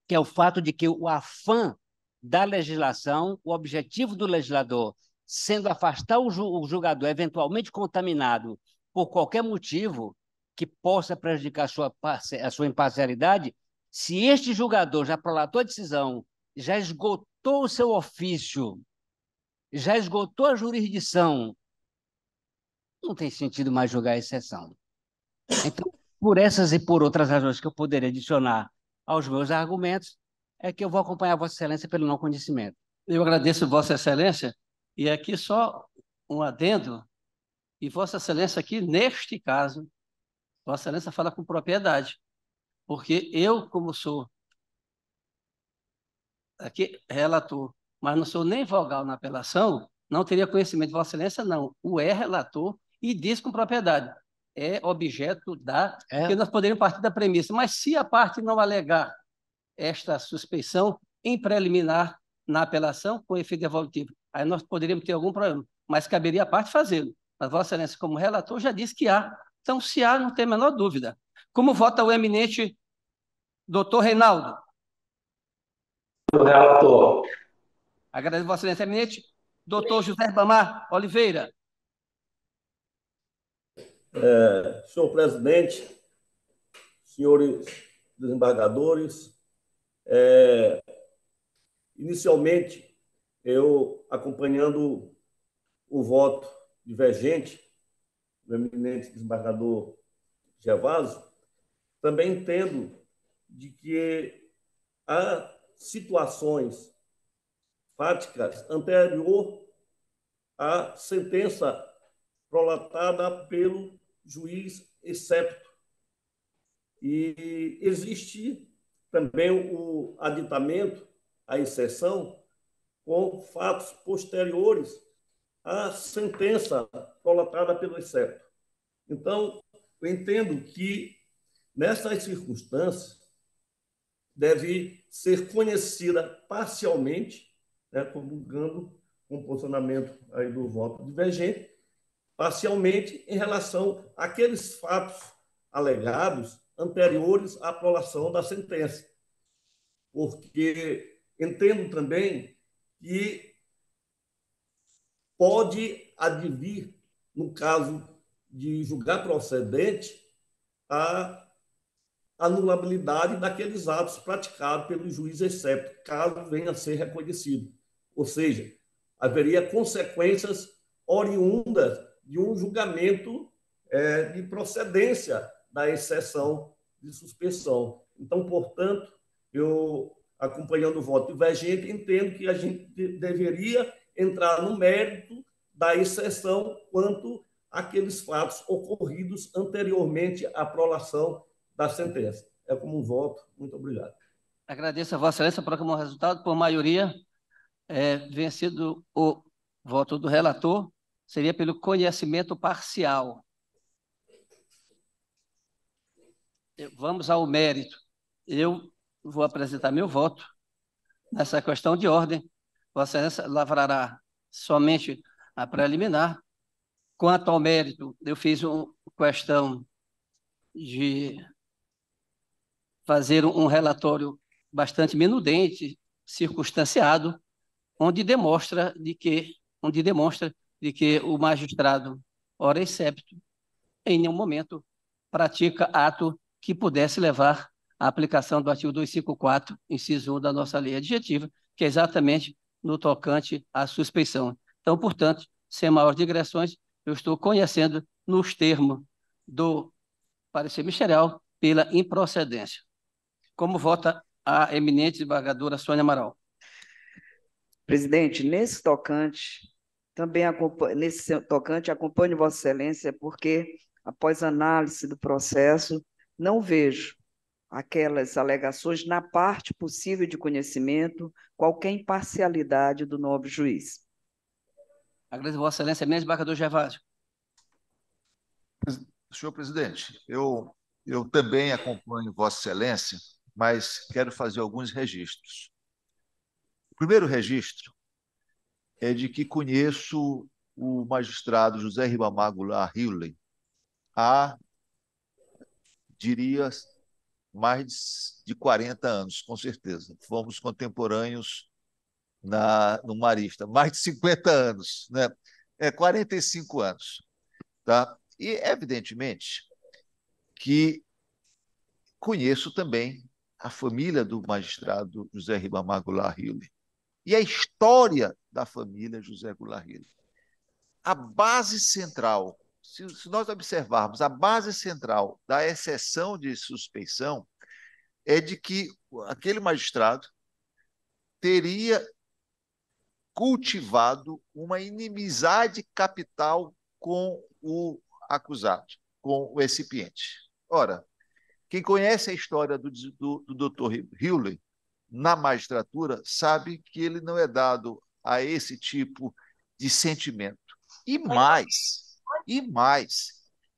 que é o fato de que o afã da legislação, o objetivo do legislador, sendo afastar o julgador eventualmente contaminado por qualquer motivo que possa prejudicar a sua imparcialidade, se este julgador já prolatou a decisão, já esgotou o seu ofício, já esgotou a jurisdição, não tem sentido mais julgar a exceção. Então, por essas e por outras razões que eu poderia adicionar aos meus argumentos, é que eu vou acompanhar Vossa Excelência pelo não conhecimento. Eu agradeço Vossa Excelência, e aqui só um adendo, e Vossa Excelência aqui, neste caso, Vossa Excelência fala com propriedade, porque eu, como sou aqui relator, mas não sou nem vogal na apelação, não teria conhecimento de Vossa Excelência, não. O é relator e diz com propriedade. É objeto da... Porque nós poderíamos partir da premissa, mas se a parte não alegar esta suspeição em preliminar na apelação, com efeito devolutivo, aí nós poderíamos ter algum problema, mas caberia a parte fazê-lo. Mas Vossa Excelência, como relator, já disse que há. Então, se há, não tem a menor dúvida. Como vota o eminente doutor Reinaldo? O relator. Agradeço Vossa Excelência, eminente doutor José Ribamar Oliveira. Senhor presidente, senhores desembargadores, inicialmente, eu, acompanhando o voto divergente do eminente desembargador Gervásio, também entendo de que há situações fáticas anterior à sentença prolatada pelo juiz excepto. E existe também o aditamento, a exceção, com fatos posteriores à sentença prolatada pelo excepto. Então, eu entendo que, nessas circunstâncias, deve ser conhecida parcialmente, né, comungando com o posicionamento aí do voto divergente, parcialmente em relação àqueles fatos alegados anteriores à prolação da sentença. Porque entendo também que pode advir, no caso de julgar procedente, a anulabilidade daqueles atos praticados pelo juiz excepto, caso venha a ser reconhecido. Ou seja, haveria consequências oriundas de um julgamento de procedência da exceção de suspensão. Então, portanto, eu, acompanhando o voto divergente, entendo que a gente deveria entrar no mérito da exceção quanto àqueles fatos ocorridos anteriormente à prolação da sentença. É como um voto. Muito obrigado. Agradeço a Vossa Excelência, proclamou o resultado por maioria, vencido o voto do relator, seria pelo conhecimento parcial. Vamos ao mérito. Eu vou apresentar meu voto nessa questão de ordem. Vossa Excelência lavrará somente a preliminar. Quanto ao mérito, eu fiz uma questão de fazer um relatório bastante minudente, circunstanciado, onde demonstra de que o magistrado, ora excepto, em nenhum momento pratica ato que pudesse levar à aplicação do artigo 254, inciso 1 da nossa lei adjetiva, que é exatamente no tocante à suspeição. Então, portanto, sem maiores digressões, eu estou conhecendo nos termos do parecer ministerial pela improcedência. Como vota a eminente desembargadora Sônia Amaral? Presidente, nesse tocante, acompanho Vossa Excelência, porque, após análise do processo, não vejo aquelas alegações, na parte possível de conhecimento, qualquer imparcialidade do nobre juiz. Agradeço Vossa Excelência, eminente desembargador Gervásio. Senhor presidente, eu também acompanho Vossa Excelência, mas quero fazer alguns registros. O primeiro registro é de que conheço o magistrado José Ribamar Goulart Hewley há, diria, mais de 40 anos, com certeza. Fomos contemporâneos no Marista, mais de 50 anos, né? 45 anos. Tá? E, evidentemente, que conheço também a família do magistrado José Ribamar Goulart Hewley e a história da família José Goulart Hewley. A base central, se nós observarmos, a base central da exceção de suspeição é de que aquele magistrado teria cultivado uma inimizade capital com o acusado, com o recipiente. Ora, quem conhece a história do Dr. Hewley na magistratura sabe que ele não é dado a esse tipo de sentimento. E mais,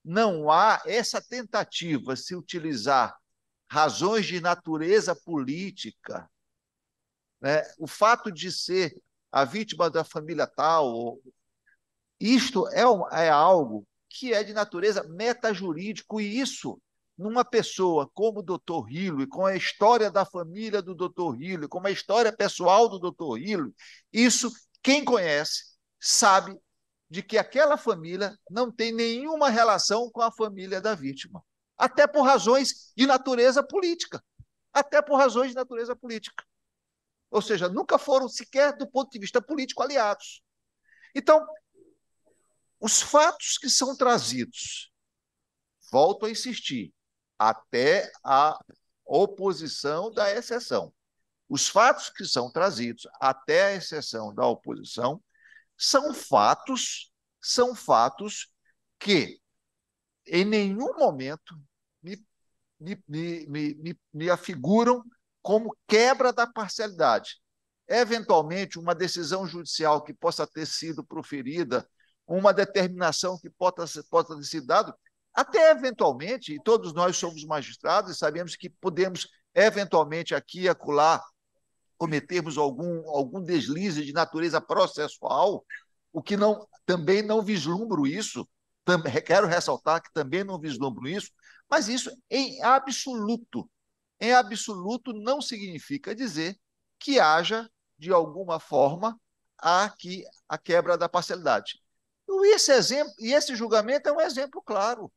não há essa tentativa de se utilizar razões de natureza política, né? O fato de ser a vítima da família tal, isto é algo que é de natureza metajurídico, e isso, numa pessoa como o Dr. Hewley, com a história da família do Dr. Hewley, com a história pessoal do Dr. Hewley, isso, quem conhece, sabe de que aquela família não tem nenhuma relação com a família da vítima, até por razões de natureza política. Até por razões de natureza política. Ou seja, nunca foram sequer, do ponto de vista político, aliados. Então, os fatos que são trazidos, volto a insistir, até a oposição da exceção. Os fatos que são trazidos até a exceção da oposição são fatos que, em nenhum momento, me afiguram como quebra da parcialidade. Eventualmente, uma decisão judicial que possa ter sido proferida, uma determinação que possa ter sido dada, até eventualmente, e todos nós somos magistrados e sabemos que podemos, eventualmente, aqui e acolá, cometermos algum deslize de natureza processual, o que também não vislumbro isso, quero ressaltar que também não vislumbro isso, mas isso em absoluto não significa dizer que haja, de alguma forma, aqui a quebra da parcialidade. E esse julgamento é um exemplo claro.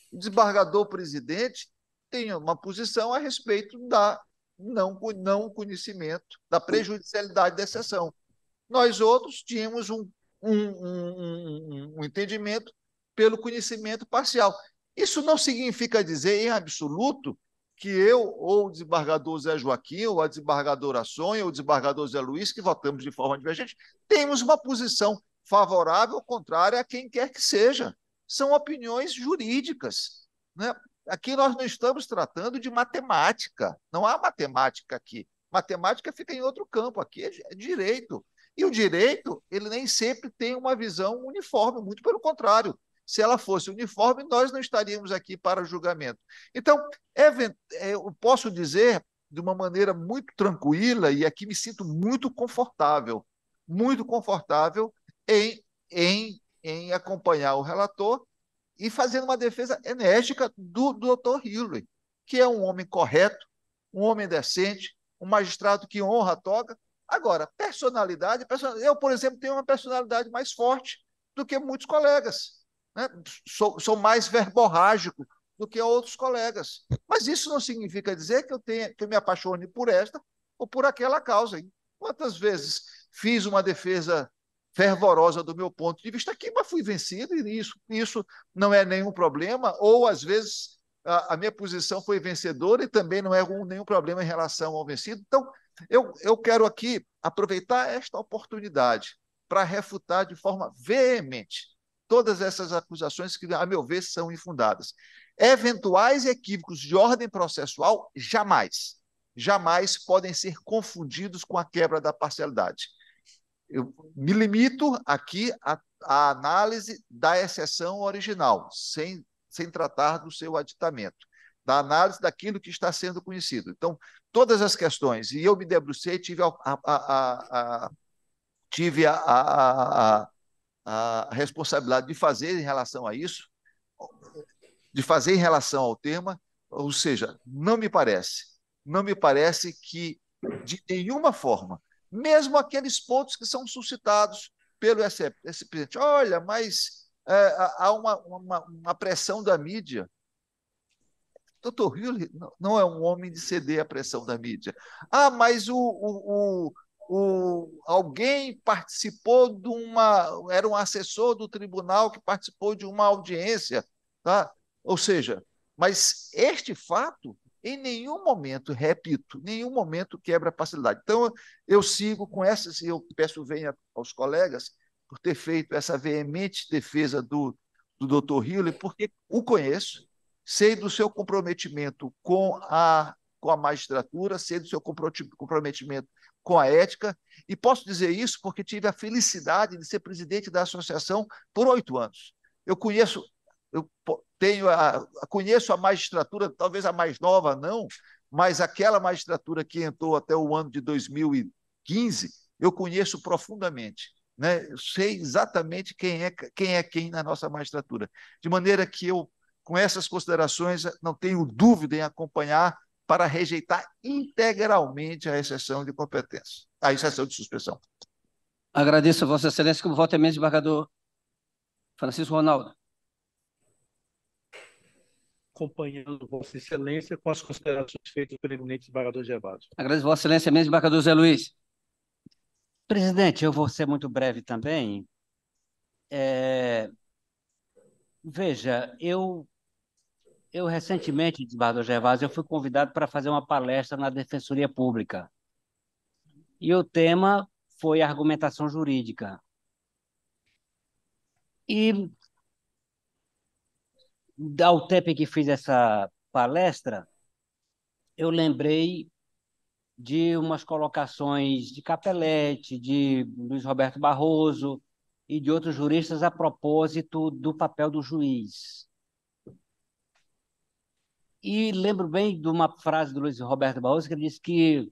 O desembargador-presidente tem uma posição a respeito da não conhecimento, da prejudicialidade da exceção. Nós outros tínhamos um entendimento pelo conhecimento parcial. Isso não significa dizer, em absoluto, que eu, ou o desembargador Zé Joaquim, ou a desembargadora Sônia, ou o desembargador Zé Luiz, que votamos de forma divergente, temos uma posição favorável ou contrária a quem quer que seja. São opiniões jurídicas, né? Aqui nós não estamos tratando de matemática, não há matemática aqui. Matemática fica em outro campo, aqui é direito. E o direito, ele nem sempre tem uma visão uniforme, muito pelo contrário. Se ela fosse uniforme, nós não estaríamos aqui para julgamento. Então, eu posso dizer, de uma maneira muito tranquila, e aqui me sinto muito confortável em acompanhar o relator e fazendo uma defesa enérgica do Dr. Hillary, que é um homem correto, um homem decente, um magistrado que honra a toga. Agora, personalidade, eu, por exemplo, tenho uma personalidade mais forte do que muitos colegas, né? Sou mais verborrágico do que outros colegas. Mas isso não significa dizer que eu me apaixone por esta ou por aquela causa. Hein? Quantas vezes fiz uma defesa fervorosa do meu ponto de vista aqui, mas fui vencido, e isso não é nenhum problema, ou às vezes a minha posição foi vencedora e também não é nenhum problema em relação ao vencido. Então, eu quero aqui aproveitar esta oportunidade para refutar de forma veemente todas essas acusações que, a meu ver, são infundadas. Eventuais equívocos de ordem processual jamais podem ser confundidos com a quebra da parcialidade. Eu me limito aqui à análise da exceção original, sem tratar do seu aditamento, da análise daquilo que está sendo conhecido. Então, todas as questões, e eu me debrucei, tive a responsabilidade de fazer em relação a isso, de fazer em relação ao tema, ou seja, não me parece que, de nenhuma forma, mesmo aqueles pontos que são suscitados pelo presidente, olha, mas há uma pressão da mídia. Dr. Hillary não é um homem de ceder à pressão da mídia. Ah, mas alguém participou era um assessor do tribunal que participou de uma audiência, tá? Ou seja, mas este fato, em nenhum momento, repito, nenhum momento quebra a parcialidade. Então, eu sigo com essas, e eu peço venha aos colegas por ter feito essa veemente defesa do Dr. Hillary, porque o conheço, sei do seu comprometimento com a magistratura, sei do seu comprometimento com a ética, e posso dizer isso porque tive a felicidade de ser presidente da associação por 8 anos. Eu conheço a magistratura, talvez a mais nova não, mas aquela magistratura que entrou até o ano de 2015, eu conheço profundamente. Né? Eu sei exatamente quem é quem na nossa magistratura. De maneira que eu, com essas considerações, não tenho dúvida em acompanhar para rejeitar integralmente a exceção de competência, a exceção de suspensão. Agradeço a Vossa Excelência, como voto emendas, desembargador Francisco Ronaldo. Acompanhando Vossa Excelência com as considerações feitas pelo eminente desembargador Gervásio. Agradeço Vossa Excelência, eminente desembargador Zé Luiz. Presidente, eu vou ser muito breve também. Veja, eu recentemente, desembargador Gervásio, eu fui convidado para fazer uma palestra na Defensoria Pública. E o tema foi argumentação jurídica. E, ao tempo em que fiz essa palestra, eu lembrei de umas colocações de Capelletti, de Luiz Roberto Barroso e de outros juristas a propósito do papel do juiz. E lembro bem de uma frase do Luiz Roberto Barroso que ele disse que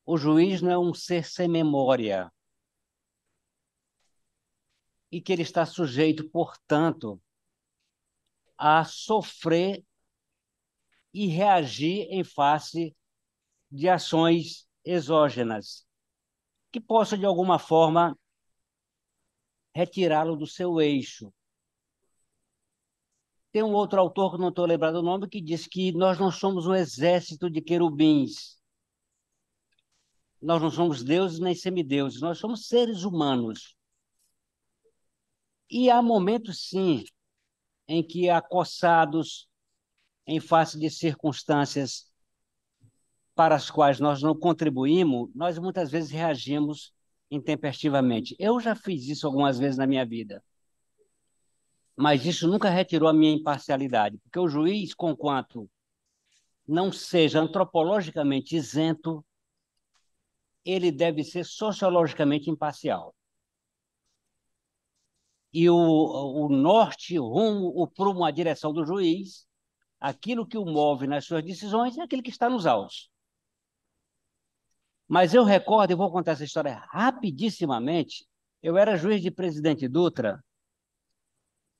o juiz não é um ser sem memória e que ele está sujeito, portanto, a sofrer e reagir em face de ações exógenas que possam, de alguma forma, retirá-lo do seu eixo. Tem um outro autor, que não estou lembrando o nome, que diz que nós não somos um exército de querubins. Nós não somos deuses nem semideuses, nós somos seres humanos. E há momentos, sim, em que, acossados em face de circunstâncias para as quais nós não contribuímos, nós muitas vezes reagimos intempestivamente. Eu já fiz isso algumas vezes na minha vida, mas isso nunca retirou a minha imparcialidade, porque o juiz, conquanto não seja antropologicamente isento, ele deve ser sociologicamente imparcial. E o norte, o rumo, o prumo, a direção do juiz, aquilo que o move nas suas decisões é aquilo que está nos autos. Mas eu recordo, e vou contar essa história rapidissimamente, eu era juiz de Presidente Dutra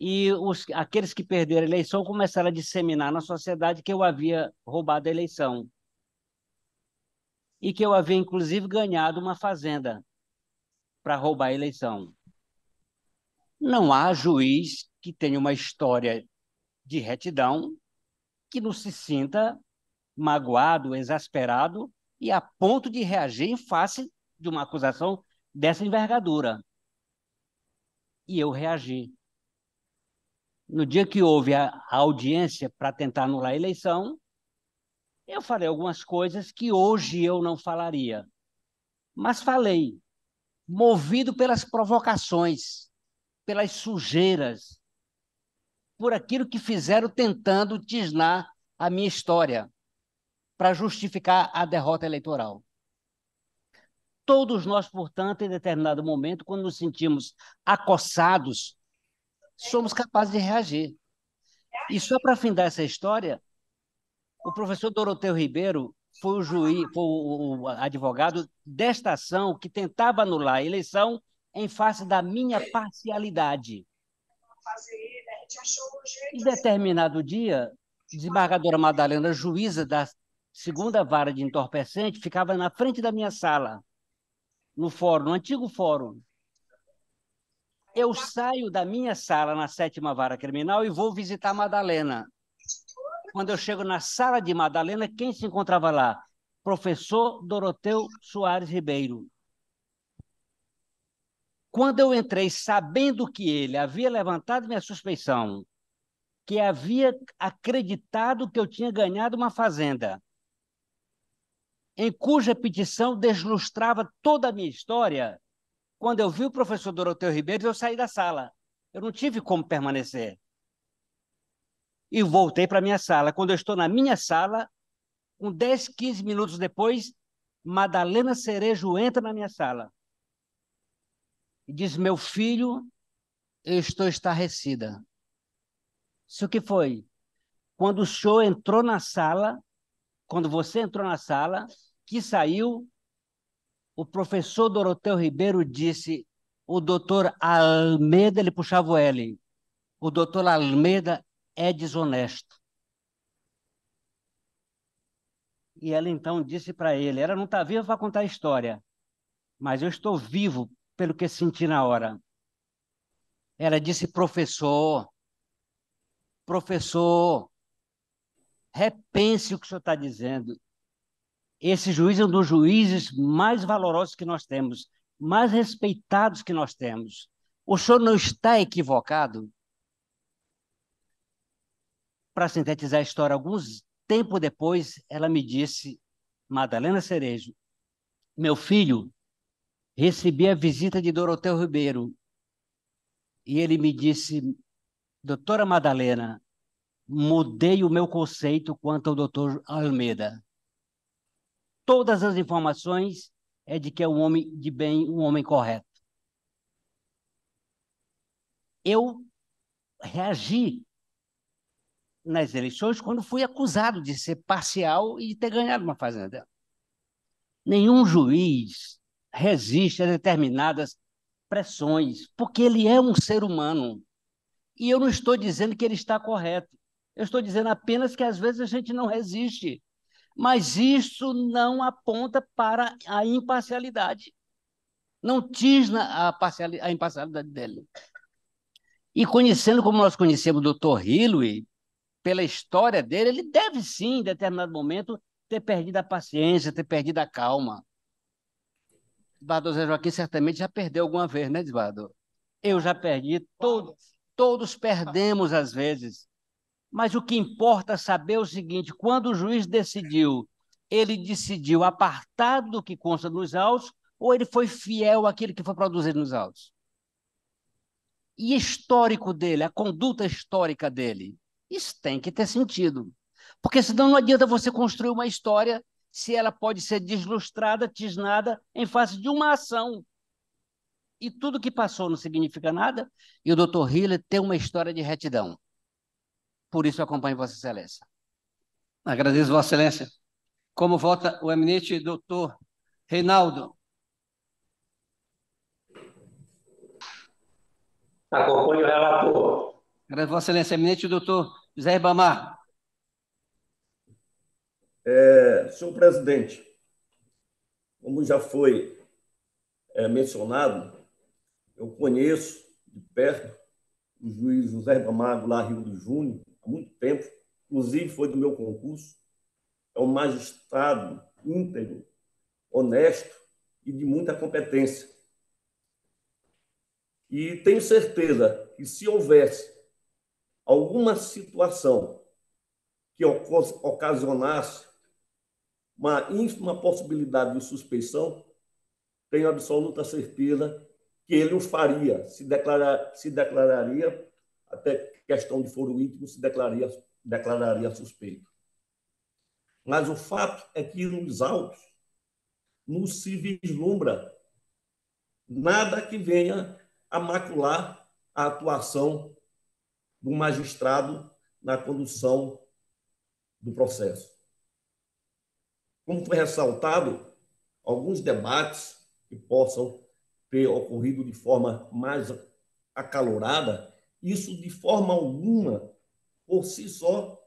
e aqueles que perderam a eleição começaram a disseminar na sociedade que eu havia roubado a eleição e que eu havia, inclusive, ganhado uma fazenda para roubar a eleição. Não há juiz que tenha uma história de retidão que não se sinta magoado, exasperado e a ponto de reagir em face de uma acusação dessa envergadura. E eu reagi. No dia que houve a audiência para tentar anular a eleição, eu falei algumas coisas que hoje eu não falaria. Mas falei, movido pelas provocações, pelas sujeiras, por aquilo que fizeram tentando tisnar a minha história para justificar a derrota eleitoral. Todos nós, portanto, em determinado momento, quando nos sentimos acossados, somos capazes de reagir. E só para findar essa história, o professor Doroteu Ribeiro foi o juiz, foi o advogado desta ação que tentava anular a eleição em face da minha parcialidade. Em determinado dia, a desembargadora Madalena, juíza da segunda vara de entorpecente, ficava na frente da minha sala, no fórum, no antigo fórum. Eu saio da minha sala na sétima vara criminal e vou visitar Madalena. Quando eu chego na sala de Madalena, quem se encontrava lá? Professor Doroteu Soares Ribeiro. Quando eu entrei sabendo que ele havia levantado minha suspeição, que havia acreditado que eu tinha ganhado uma fazenda, em cuja petição deslustrava toda a minha história, quando eu vi o professor Doroteu Ribeiro, eu saí da sala. Eu não tive como permanecer. E voltei para a minha sala. Quando eu estou na minha sala, com 10, 15 minutos depois, Madalena Cerejo entra na minha sala e diz: meu filho, eu estou estarrecida. Isso que foi? Quando o senhor entrou na sala, quando você entrou na sala, que saiu, o professor Doroteu Ribeiro disse: o doutor Almeida, ele puxava o L, o doutor Almeida é desonesto. E ela então disse para ele: ela não está viva para contar a história, mas eu estou vivo pelo que senti na hora. Ela disse: professor, professor, repense o que o senhor está dizendo. Esse juiz é um dos juízes mais valorosos que nós temos, mais respeitados que nós temos. O senhor não está equivocado? Para sintetizar a história, alguns tempo depois, ela me disse: Madalena Cerejo, meu filho, recebi a visita de Doroteu Ribeiro. E ele me disse: doutora Madalena, mudei o meu conceito quanto ao doutor Almeida. Todas as informações é de que é um homem de bem, um homem correto. Eu reagi nas eleições quando fui acusado de ser parcial e de ter ganhado uma fazenda. Nenhum juiz resiste a determinadas pressões, porque ele é um ser humano. E eu não estou dizendo que ele está correto. Eu estou dizendo apenas que às vezes a gente não resiste. Mas isso não aponta para a imparcialidade. Não tisna a imparcialidade dele. E conhecendo como nós conhecemos o Dr. Hillary, pela história dele, ele deve sim, em determinado momento, ter perdido a paciência, ter perdido a calma. Edvardo Zé Joaquim certamente já perdeu alguma vez, né, Edvardo? Eu já perdi, todos perdemos às vezes. Mas o que importa saber é o seguinte: quando o juiz decidiu, ele decidiu apartado do que consta nos autos ou ele foi fiel àquilo que foi produzido nos autos? E histórico dele, a conduta histórica dele, isso tem que ter sentido. Porque senão não adianta você construir uma história se ela pode ser deslustrada, tisnada, em face de uma ação. E tudo que passou não significa nada, e o Dr. Hiller tem uma história de retidão. Por isso eu acompanho Vossa Excelência. Agradeço, Vossa Excelência. Como vota o eminente doutor Reinaldo? Acompanho o relator. Agradeço, Vossa Excelência. Eminente doutor José Ribamar? Senhor presidente, como já foi mencionado, eu conheço de perto o juiz José Ribamar Goulart Rio do Júnior há muito tempo, inclusive foi do meu concurso. É um magistrado íntegro, honesto e de muita competência. E tenho certeza que se houvesse alguma situação que ocasionasse uma ínfima possibilidade de suspeição, tenho absoluta certeza que ele o faria, se declararia, até questão de foro íntimo, se declararia suspeito. Mas o fato é que nos autos não se vislumbra nada que venha a macular a atuação do magistrado na condução do processo. Como foi ressaltado, alguns debates que possam ter ocorrido de forma mais acalorada, isso de forma alguma, por si só,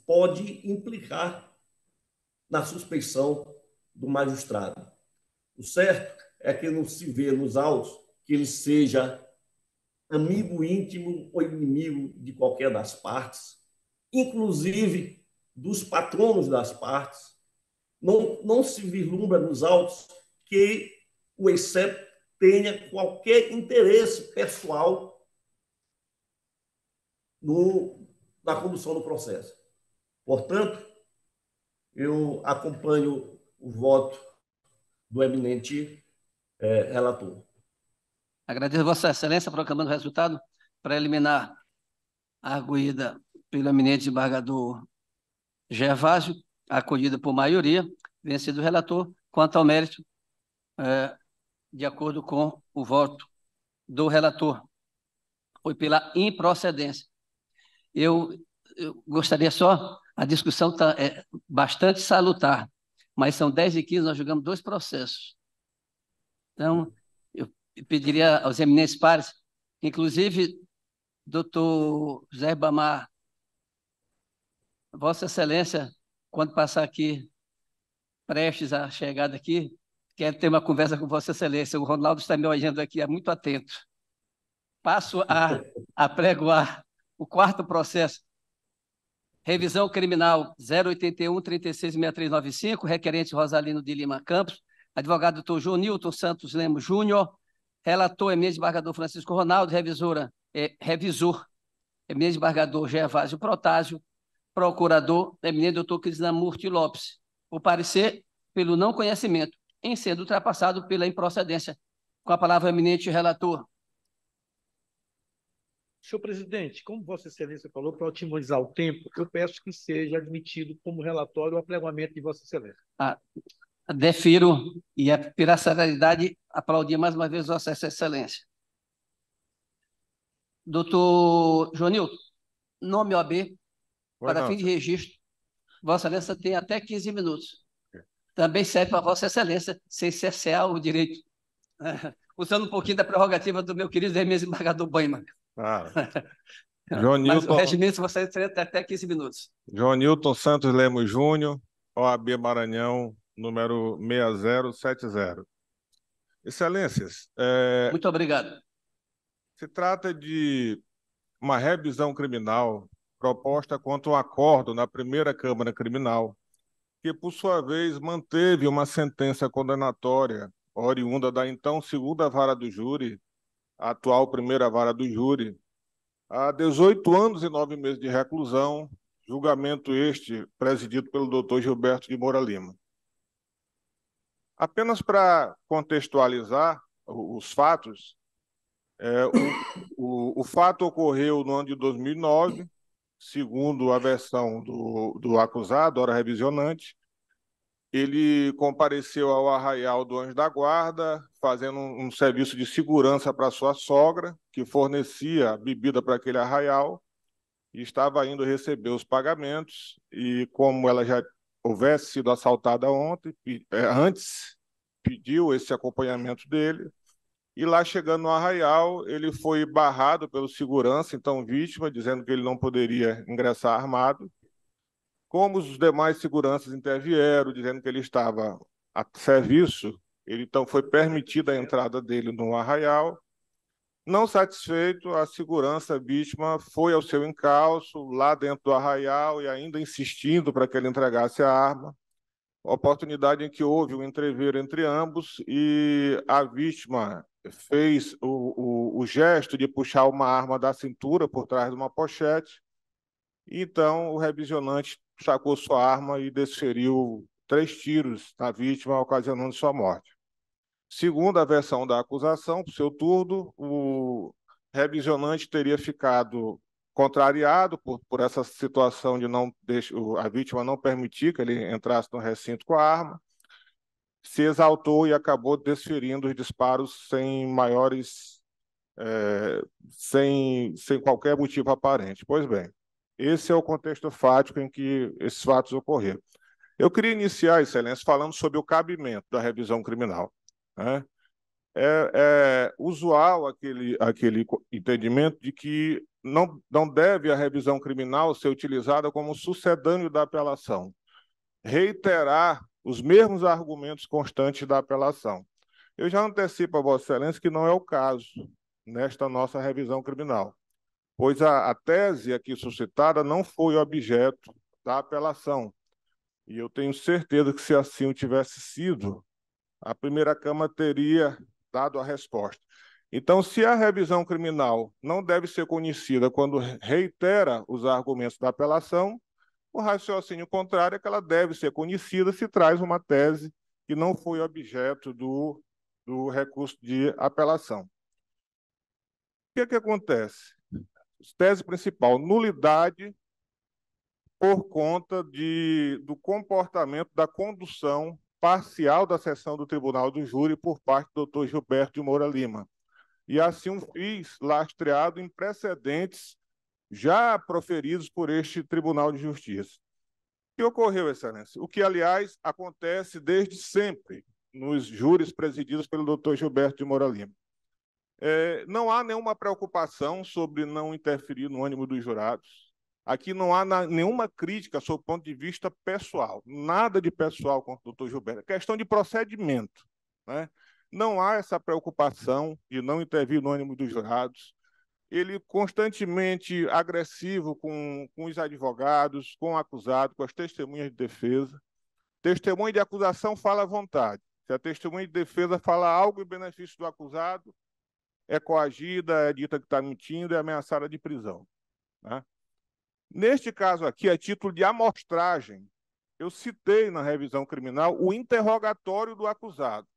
pode implicar na suspeição do magistrado. O certo é que não se vê nos autos que ele seja amigo íntimo ou inimigo de qualquer das partes, inclusive dos patronos das partes. Não se vislumbra nos autos que o ex-CEP tenha qualquer interesse pessoal na condução do processo. Portanto, eu acompanho o voto do eminente relator. Agradeço Vossa Excelência, proclamando o resultado preliminar arguída pelo eminente desembargador Gervásio, acolhida por maioria, vencido o relator, quanto ao mérito, de acordo com o voto do relator. Foi pela improcedência. Eu gostaria só, a discussão está bastante salutar, mas são 10h15, nós julgamos 2 processos. Então, eu pediria aos eminentes pares, inclusive, doutor José Ribamar, Vossa Excelência, quando passar aqui, prestes à chegada aqui, quero ter uma conversa com Vossa Excelência. O Ronaldo está me olhando aqui, é muito atento. Passo a apregoar o quarto processo. Revisão criminal 081-366395, requerente Rosalino de Lima Campos, advogado doutor João Nilton Santos Lemos Júnior, relator eminente desembargador Francisco Ronaldo, revisor eminente desembargador Gervásio Protásio, procurador eminente doutor Krishnamurti Lopes. O parecer pelo não conhecimento, em sendo ultrapassado pela improcedência. Com a palavra, eminente relator. Senhor presidente, como Vossa Excelência falou, para otimizar o tempo, eu peço que seja admitido como relatório o aplegamento de Vossa Excelência. Defiro e, pela celeridade, aplaudir mais uma vez Vossa Excelência. Doutor Joanilton, nome OAB, para fim de registro, Vossa Excelência tem até 15 minutos. Também serve para Vossa Excelência, sem cercear o direito, usando um pouquinho da prerrogativa do meu querido desembargador Banhman. Mas o regimento, Vossa Excelência, tem até 15 minutos. João Nilton Santos Lemos Júnior, OAB Maranhão, número 6070. Excelências, muito obrigado. Se trata de uma revisão criminal proposta contra um acordo na primeira Câmara Criminal, que, por sua vez, manteve uma sentença condenatória oriunda da então segunda vara do júri, a atual primeira vara do júri, a 18 anos e 9 meses de reclusão, julgamento este presidido pelo doutor Gilberto de Moura Lima. Apenas para contextualizar os fatos, o fato ocorreu no ano de 2009, segundo a versão do acusado, hora revisionante. Ele compareceu ao Arraial do Anjo da Guarda, fazendo um serviço de segurança para sua sogra, que fornecia bebida para aquele arraial, e estava indo receber os pagamentos, e como ela já houvesse sido assaltada antes, pediu esse acompanhamento dele, e lá chegando no arraial, ele foi barrado pelo segurança, então vítima, dizendo que ele não poderia ingressar armado. Como os demais seguranças intervieram, dizendo que ele estava a serviço, ele então foi permitida a entrada dele no arraial. Não satisfeito, a segurança vítima foi ao seu encalço, lá dentro do arraial, e ainda insistindo para que ele entregasse a arma. Oportunidade em que houve um entreveiro entre ambos e a vítima fez o gesto de puxar uma arma da cintura por trás de uma pochete. Então, o revisionante sacou sua arma e desferiu 3 tiros na vítima, ocasionando sua morte. Segundo a versão da acusação, por seu turno, o revisionante teria ficado contrariado por essa situação de a vítima não permitir que ele entrasse no recinto com a arma, se exaltou e acabou desferindo os disparos sem qualquer motivo aparente. Pois bem, esse é o contexto fático em que esses fatos ocorreram. Eu queria iniciar, Excelência, falando sobre o cabimento da revisão criminal, né? É usual aquele entendimento de que não deve a revisão criminal ser utilizada como sucedâneo da apelação, reiterar os mesmos argumentos constantes da apelação. Eu já antecipo a Vossa Excelência que não é o caso nesta nossa revisão criminal, pois a tese aqui suscitada não foi objeto da apelação. E eu tenho certeza que, se assim o tivesse sido, a primeira Câmara teria dado a resposta. Então, se a revisão criminal não deve ser conhecida quando reitera os argumentos da apelação, o raciocínio contrário é que ela deve ser conhecida se traz uma tese que não foi objeto do recurso de apelação. O que acontece? Tese principal, nulidade por conta do comportamento da condução parcial da sessão do Tribunal do Júri por parte do doutor Gilberto de Moura Lima. E assim um fiz lastreado em precedentes já proferidos por este Tribunal de Justiça. O que ocorreu, Excelência? O que, aliás, acontece desde sempre nos júris presididos pelo doutor Gilberto de Moura Lima. Não há nenhuma preocupação sobre não interferir no ânimo dos jurados. Aqui não há nenhuma crítica sob o ponto de vista pessoal, nada de pessoal contra o doutor Gilberto. É questão de procedimento, né? Não há essa preocupação de não intervir no ânimo dos jurados. ele constantemente agressivo com os advogados, com o acusado, com as testemunhas de defesa. Testemunha de acusação fala à vontade. Se a testemunha de defesa fala algo em benefício do acusado, é coagida, é dita que está mentindo, é ameaçada de prisão, né? Neste caso aqui, a título de amostragem, eu citei na revisão criminal o interrogatório do acusado.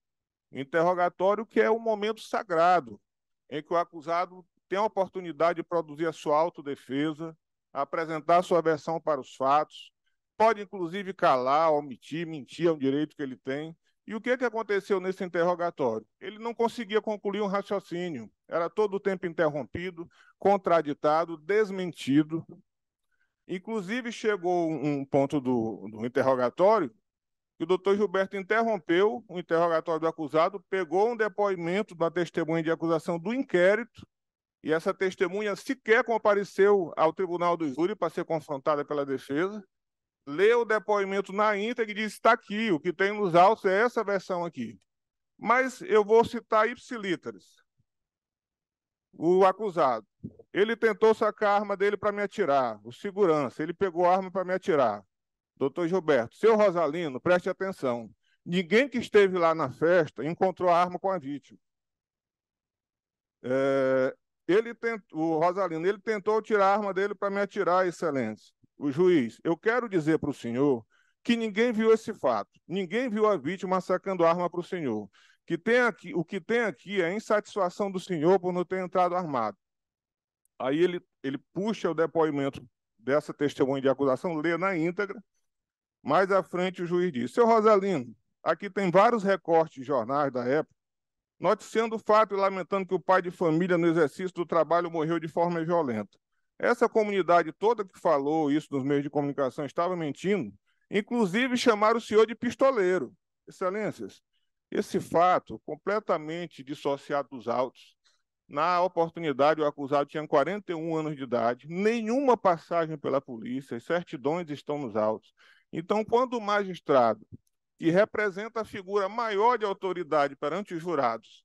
O interrogatório que é um momento sagrado, em que o acusado tem a oportunidade de produzir a sua autodefesa, apresentar a sua versão para os fatos, pode inclusive calar, omitir, mentir, é um direito que ele tem. E o que aconteceu nesse interrogatório? Ele não conseguia concluir um raciocínio, era todo o tempo interrompido, contraditado, desmentido. Inclusive, chegou um ponto do interrogatório que o doutor Gilberto interrompeu o interrogatório do acusado, pegou um depoimento da testemunha de acusação do inquérito, e essa testemunha sequer compareceu ao tribunal do júri para ser confrontada pela defesa, leu o depoimento na íntegra e disse: está aqui, o que tem nos autos é essa versão aqui. Mas eu vou citar ipsilíteres. O acusado, ele tentou sacar a arma dele para me atirar. O segurança, ele pegou a arma para me atirar. Doutor Gilberto, seu Rosalino, preste atenção. Ninguém que esteve lá na festa encontrou a arma com a vítima. O Rosalino, ele tentou tirar a arma dele para me atirar, excelência. O juiz, eu quero dizer para o senhor que ninguém viu esse fato. Ninguém viu a vítima sacando a arma para o senhor. O que tem aqui é a insatisfação do senhor por não ter entrado armado. Aí ele puxa o depoimento dessa testemunha de acusação, lê na íntegra. Mais à frente o juiz diz: seu Rosalino, aqui tem vários recortes de jornais da época, noticiando o fato e lamentando que o pai de família no exercício do trabalho morreu de forma violenta. Essa comunidade toda que falou isso nos meios de comunicação estava mentindo, inclusive chamaram o senhor de pistoleiro. Excelências, esse fato, completamente dissociado dos autos, na oportunidade o acusado tinha 41 anos de idade, nenhuma passagem pela polícia, as certidões estão nos autos. Então, quando o magistrado, que representa a figura maior de autoridade perante os jurados,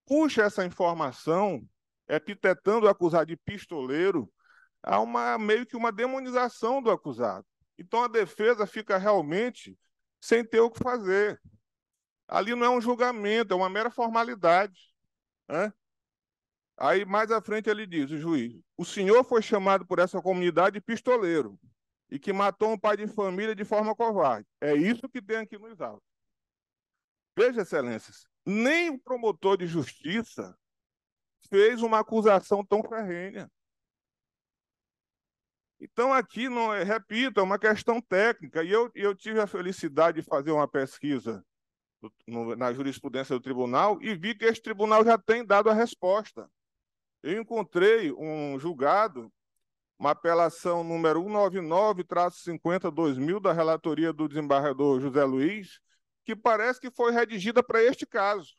puxa essa informação, epitetando o acusado de pistoleiro, há meio que uma demonização do acusado. Então, a defesa fica realmente sem ter o que fazer. Ali não é um julgamento, é uma mera formalidade, né? Aí, mais à frente, ele diz, o juiz: o senhor foi chamado por essa comunidade de pistoleiro e que matou um pai de família de forma covarde. É isso que tem aqui nos autos. Veja, excelências, nem o promotor de justiça fez uma acusação tão ferrenha. Então, aqui, não repito, é uma questão técnica. E eu tive a felicidade de fazer uma pesquisa na jurisprudência do tribunal e vi que esse tribunal já tem dado a resposta. Eu encontrei um julgado, uma apelação número 199-50-2000 da relatoria do desembargador José Luiz, que parece que foi redigida para este caso.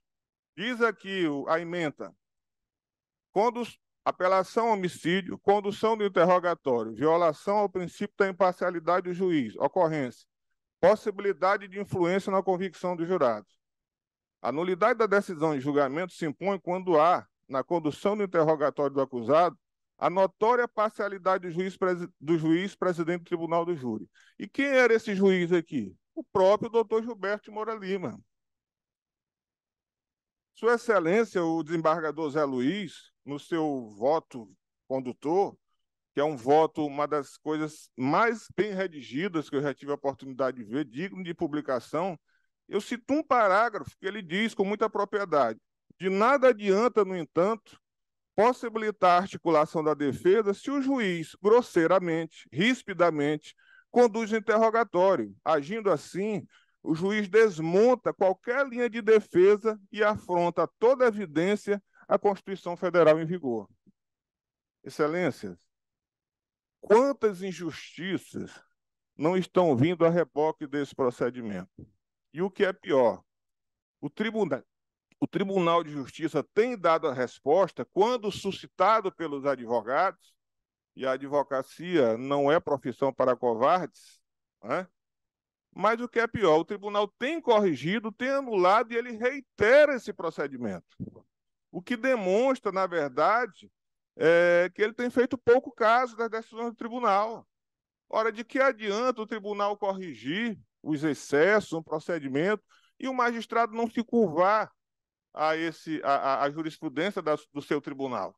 Diz aqui a ementa: apelação ao homicídio, condução do interrogatório, violação ao princípio da imparcialidade do juiz, ocorrência, possibilidade de influência na convicção dos jurados. A nulidade da decisão de julgamento se impõe quando há, na condução do interrogatório do acusado, a notória parcialidade do juiz presidente do Tribunal do Júri. E quem era esse juiz aqui? O próprio doutor Gilberto de Moura Lima. Sua Excelência, o desembargador Zé Luiz, no seu voto condutor, que é um voto, uma das coisas mais bem redigidas que eu já tive a oportunidade de ver, digno de publicação, eu cito um parágrafo que ele diz com muita propriedade: de nada adianta, no entanto, possibilitar a articulação da defesa se o juiz, grosseiramente, rispidamente, conduz o interrogatório. Agindo assim, o juiz desmonta qualquer linha de defesa e afronta toda evidência à Constituição Federal em vigor. Excelências, quantas injustiças não estão vindo a reboque desse procedimento? E o que é pior, o Tribunal de Justiça tem dado a resposta quando suscitado pelos advogados, e a advocacia não é profissão para covardes, né? Mas o que é pior, o tribunal tem corrigido, tem anulado e ele reitera esse procedimento. O que demonstra, na verdade, que ele tem feito pouco caso das decisões do tribunal. Ora, de que adianta o tribunal corrigir os excessos, um procedimento, e o magistrado não se curvar a jurisprudência do seu tribunal?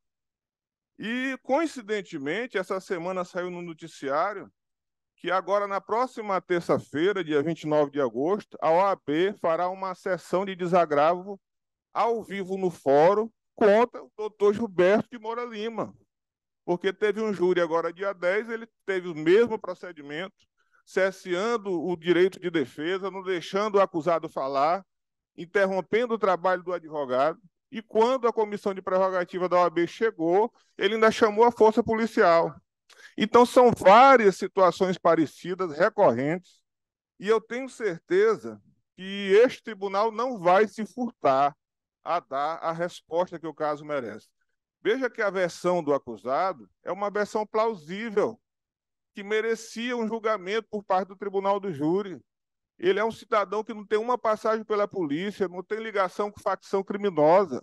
E, coincidentemente, essa semana saiu no noticiário que agora, na próxima terça-feira, dia 29 de agosto, a OAB fará uma sessão de desagravo ao vivo no fórum contra o doutor Gilberto de Moura Lima, porque teve um júri agora, dia 10, ele teve o mesmo procedimento, cerceando o direito de defesa, não deixando o acusado falar, interrompendo o trabalho do advogado, e quando a comissão de prerrogativa da OAB chegou, ele ainda chamou a força policial. Então, são várias situações parecidas, recorrentes, e eu tenho certeza que este tribunal não vai se furtar a dar a resposta que o caso merece. Veja que a versão do acusado é uma versão plausível, que merecia um julgamento por parte do tribunal do júri. Ele é um cidadão que não tem uma passagem pela polícia, não tem ligação com facção criminosa.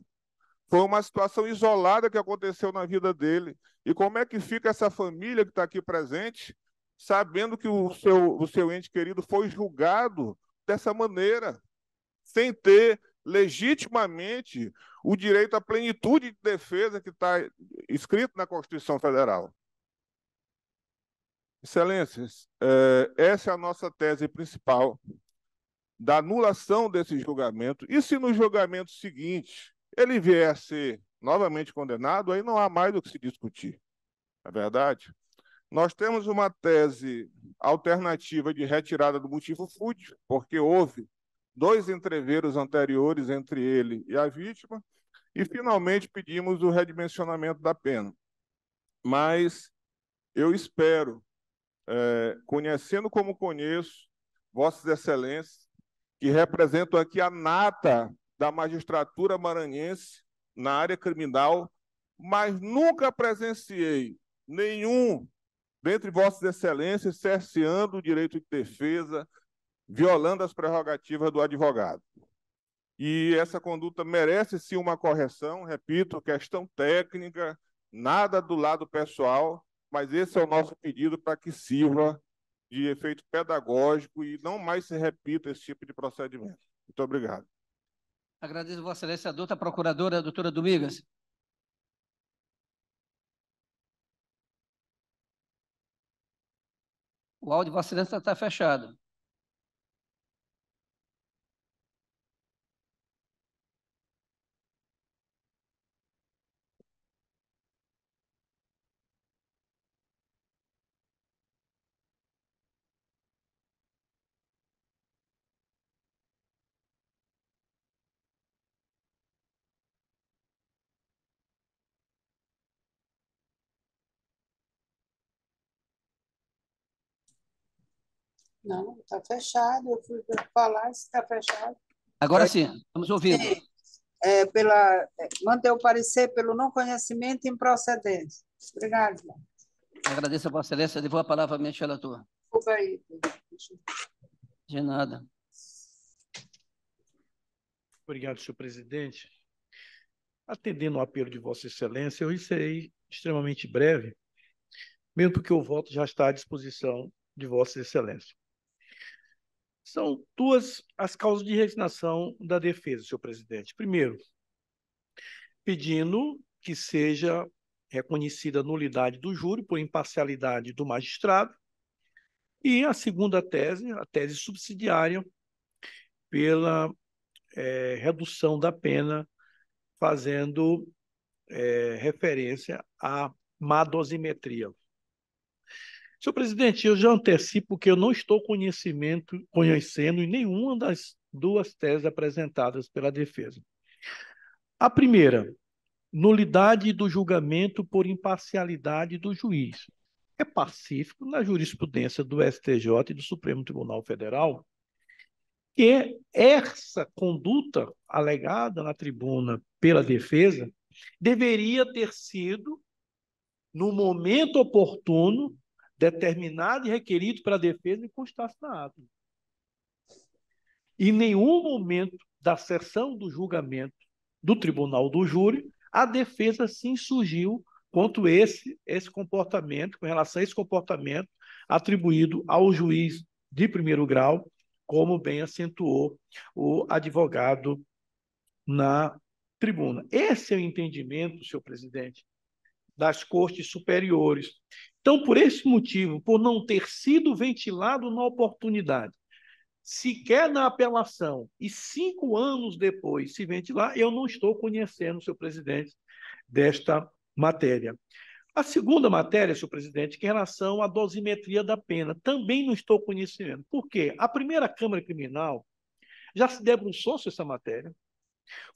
Foi uma situação isolada que aconteceu na vida dele. E como é que fica essa família que está aqui presente, sabendo que o seu ente querido foi julgado dessa maneira, sem ter legitimamente o direito à plenitude de defesa que está escrito na Constituição Federal? Excelências, essa é a nossa tese principal, da anulação desse julgamento. E se no julgamento seguinte ele vier a ser novamente condenado, aí não há mais o que se discutir, não é verdade? Nós temos uma tese alternativa de retirada do motivo fútil, porque houve 2 entreveros anteriores entre ele e a vítima, e finalmente pedimos o redimensionamento da pena. Mas eu espero, conhecendo como conheço, Vossas Excelências, que representam aqui a nata da magistratura maranhense na área criminal, mas nunca presenciei nenhum dentre Vossas Excelências cerceando o direito de defesa, violando as prerrogativas do advogado. E essa conduta merece sim uma correção, repito, questão técnica, nada do lado pessoal, mas esse é o nosso pedido para que sirva de efeito pedagógico e não mais se repita esse tipo de procedimento. Muito obrigado. Agradeço, Vossa Excelência. A doutora procuradora, a doutora Domingas. O áudio de Vossa Excelência está fechado. Não, está fechado. Eu fui falar se está fechado. Agora sim, estamos ouvindo. Sim, manter o parecer pelo não conhecimento e improcedência. Obrigado. Agradeço a Vossa Excelência. Devolvo a palavra ao ministro relator. Desculpa aí. De nada. Obrigado, senhor presidente. Atendendo ao apelo de Vossa Excelência, eu serei extremamente breve, mesmo porque o voto já está à disposição de Vossa Excelência. São 2 as causas de resignação da defesa, senhor presidente. Primeiro, pedindo que seja reconhecida a nulidade do júri por imparcialidade do magistrado, e a segunda tese, a tese subsidiária, pela redução da pena, fazendo referência à má dosimetria. Senhor presidente, eu já antecipo que eu não estou conhecendo em nenhuma das 2 teses apresentadas pela defesa. A primeira, nulidade do julgamento por imparcialidade do juiz. É pacífico na jurisprudência do STJ e do Supremo Tribunal Federal que essa conduta alegada na tribuna pela defesa deveria ter sido, no momento oportuno, determinado e requerido pela defesa e constasse na ata. Em nenhum momento da sessão do julgamento do tribunal do júri, a defesa se insurgiu quanto esse comportamento, com relação a esse comportamento atribuído ao juiz de primeiro grau, como bem acentuou o advogado na tribuna. Esse é o entendimento, senhor presidente, das cortes superiores. Então, por esse motivo, por não ter sido ventilado na oportunidade, sequer na apelação, e 5 anos depois se ventilar, eu não estou conhecendo, senhor presidente, desta matéria. A segunda matéria, senhor presidente, que é em relação à dosimetria da pena, também não estou conhecendo. Por quê? A primeira Câmara Criminal já se debruçou sobre essa matéria,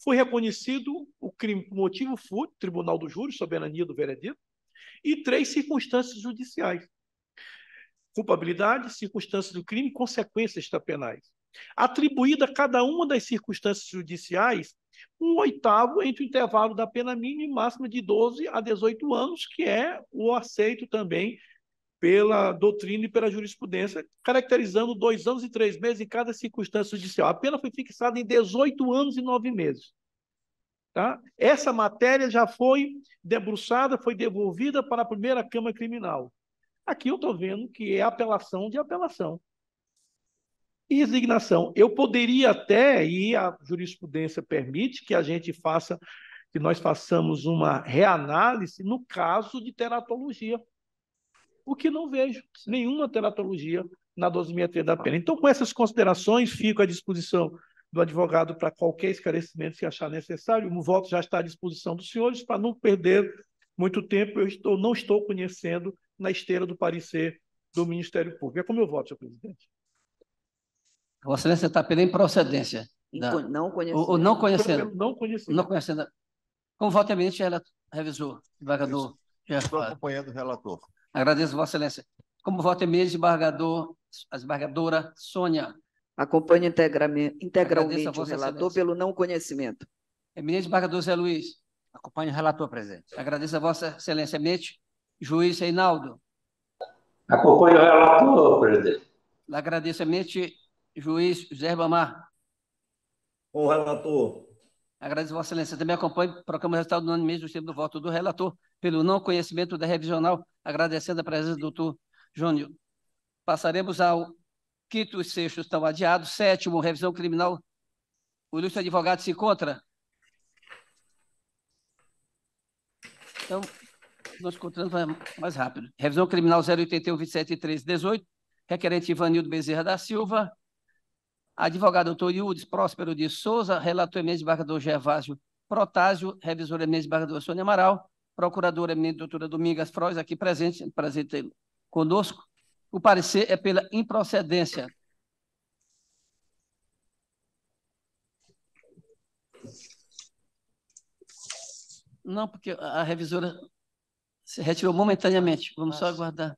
foi reconhecido o crime por motivo fútil, Tribunal do Júri, soberania do veredito, e 3 circunstâncias judiciais: culpabilidade, circunstâncias do crime e consequências extrapenais. Atribuída a cada uma das circunstâncias judiciais 1/8 entre o intervalo da pena mínima e máxima de 12 a 18 anos, que é o aceito também pela doutrina e pela jurisprudência, caracterizando 2 anos e 3 meses em cada circunstância judicial. A pena foi fixada em 18 anos e 9 meses. Tá? Essa matéria já foi debruçada, foi devolvida para a primeira Câmara Criminal. Aqui eu estou vendo que é apelação de apelação. E resignação. Eu poderia até, e a jurisprudência permite que a gente faça, que nós façamos uma reanálise no caso de teratologia, o que não vejo nenhuma teratologia na dosimetria da pena. Então, com essas considerações, fico à disposição do advogado para qualquer esclarecimento se achar necessário. O voto já está à disposição dos senhores, para não perder muito tempo. Não estou conhecendo na esteira do parecer do Ministério Público. É como eu voto, senhor presidente. Vossa Excelência está pela improcedência. Não conhecendo. Ou não conhecendo. Não conhecendo. Não conhecendo. Como voto eminente, revisor, desembargador. Estou acompanhando o relator. Agradeço, Vossa Excelência. Como voto eminente, desembargador, a desembargadora Sônia. Acompanho integralmente o Vossa relator Excelência. pelo não conhecimento. Eminente desembargador Zé Luiz. Acompanho o relator, presidente. Agradeço a Vossa Excelência. Eminente juiz Reinaldo. Acompanho o relator, presidente. Agradeço, eminente juiz José Ribamar. Com o relator. Agradeço, Vossa Excelência. Também acompanho, proclamo o resultado unanimidade do tempo do voto do relator pelo não conhecimento da revisional, agradecendo a presença do doutor Júnior. Passaremos ao quinto e sexto, estão adiados. Sétimo, revisão criminal. O ilustre advogado se encontra? Então, nós encontramos mais rápido. Revisão criminal 081, 27 e 13, 18. Requerente Ivanildo Bezerra da Silva. Advogado doutor Ildes Próspero de Souza. Relator eminente desembargador Gervásio Protásio. Revisor eminente desembargador Sônia Amaral. Procuradora eminente doutora Domingas Frois, aqui presente, prazer ter conosco. O parecer é pela improcedência. Não, porque a revisora se retirou momentaneamente. Vamos só aguardar.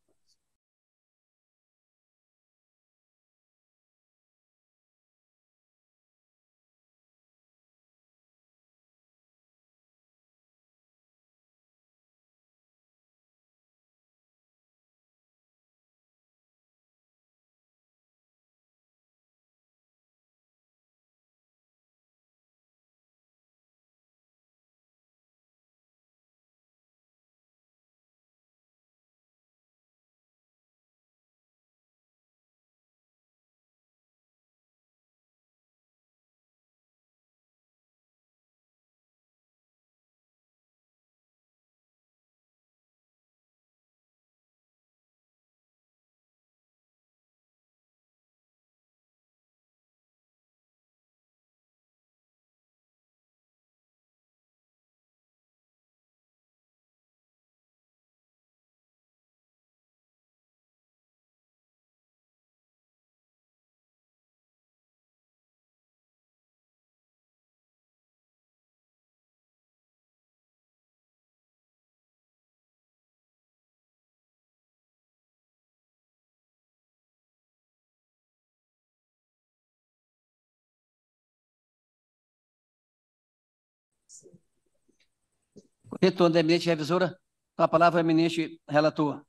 Retorno da eminente revisora, com a palavra, eminente relator.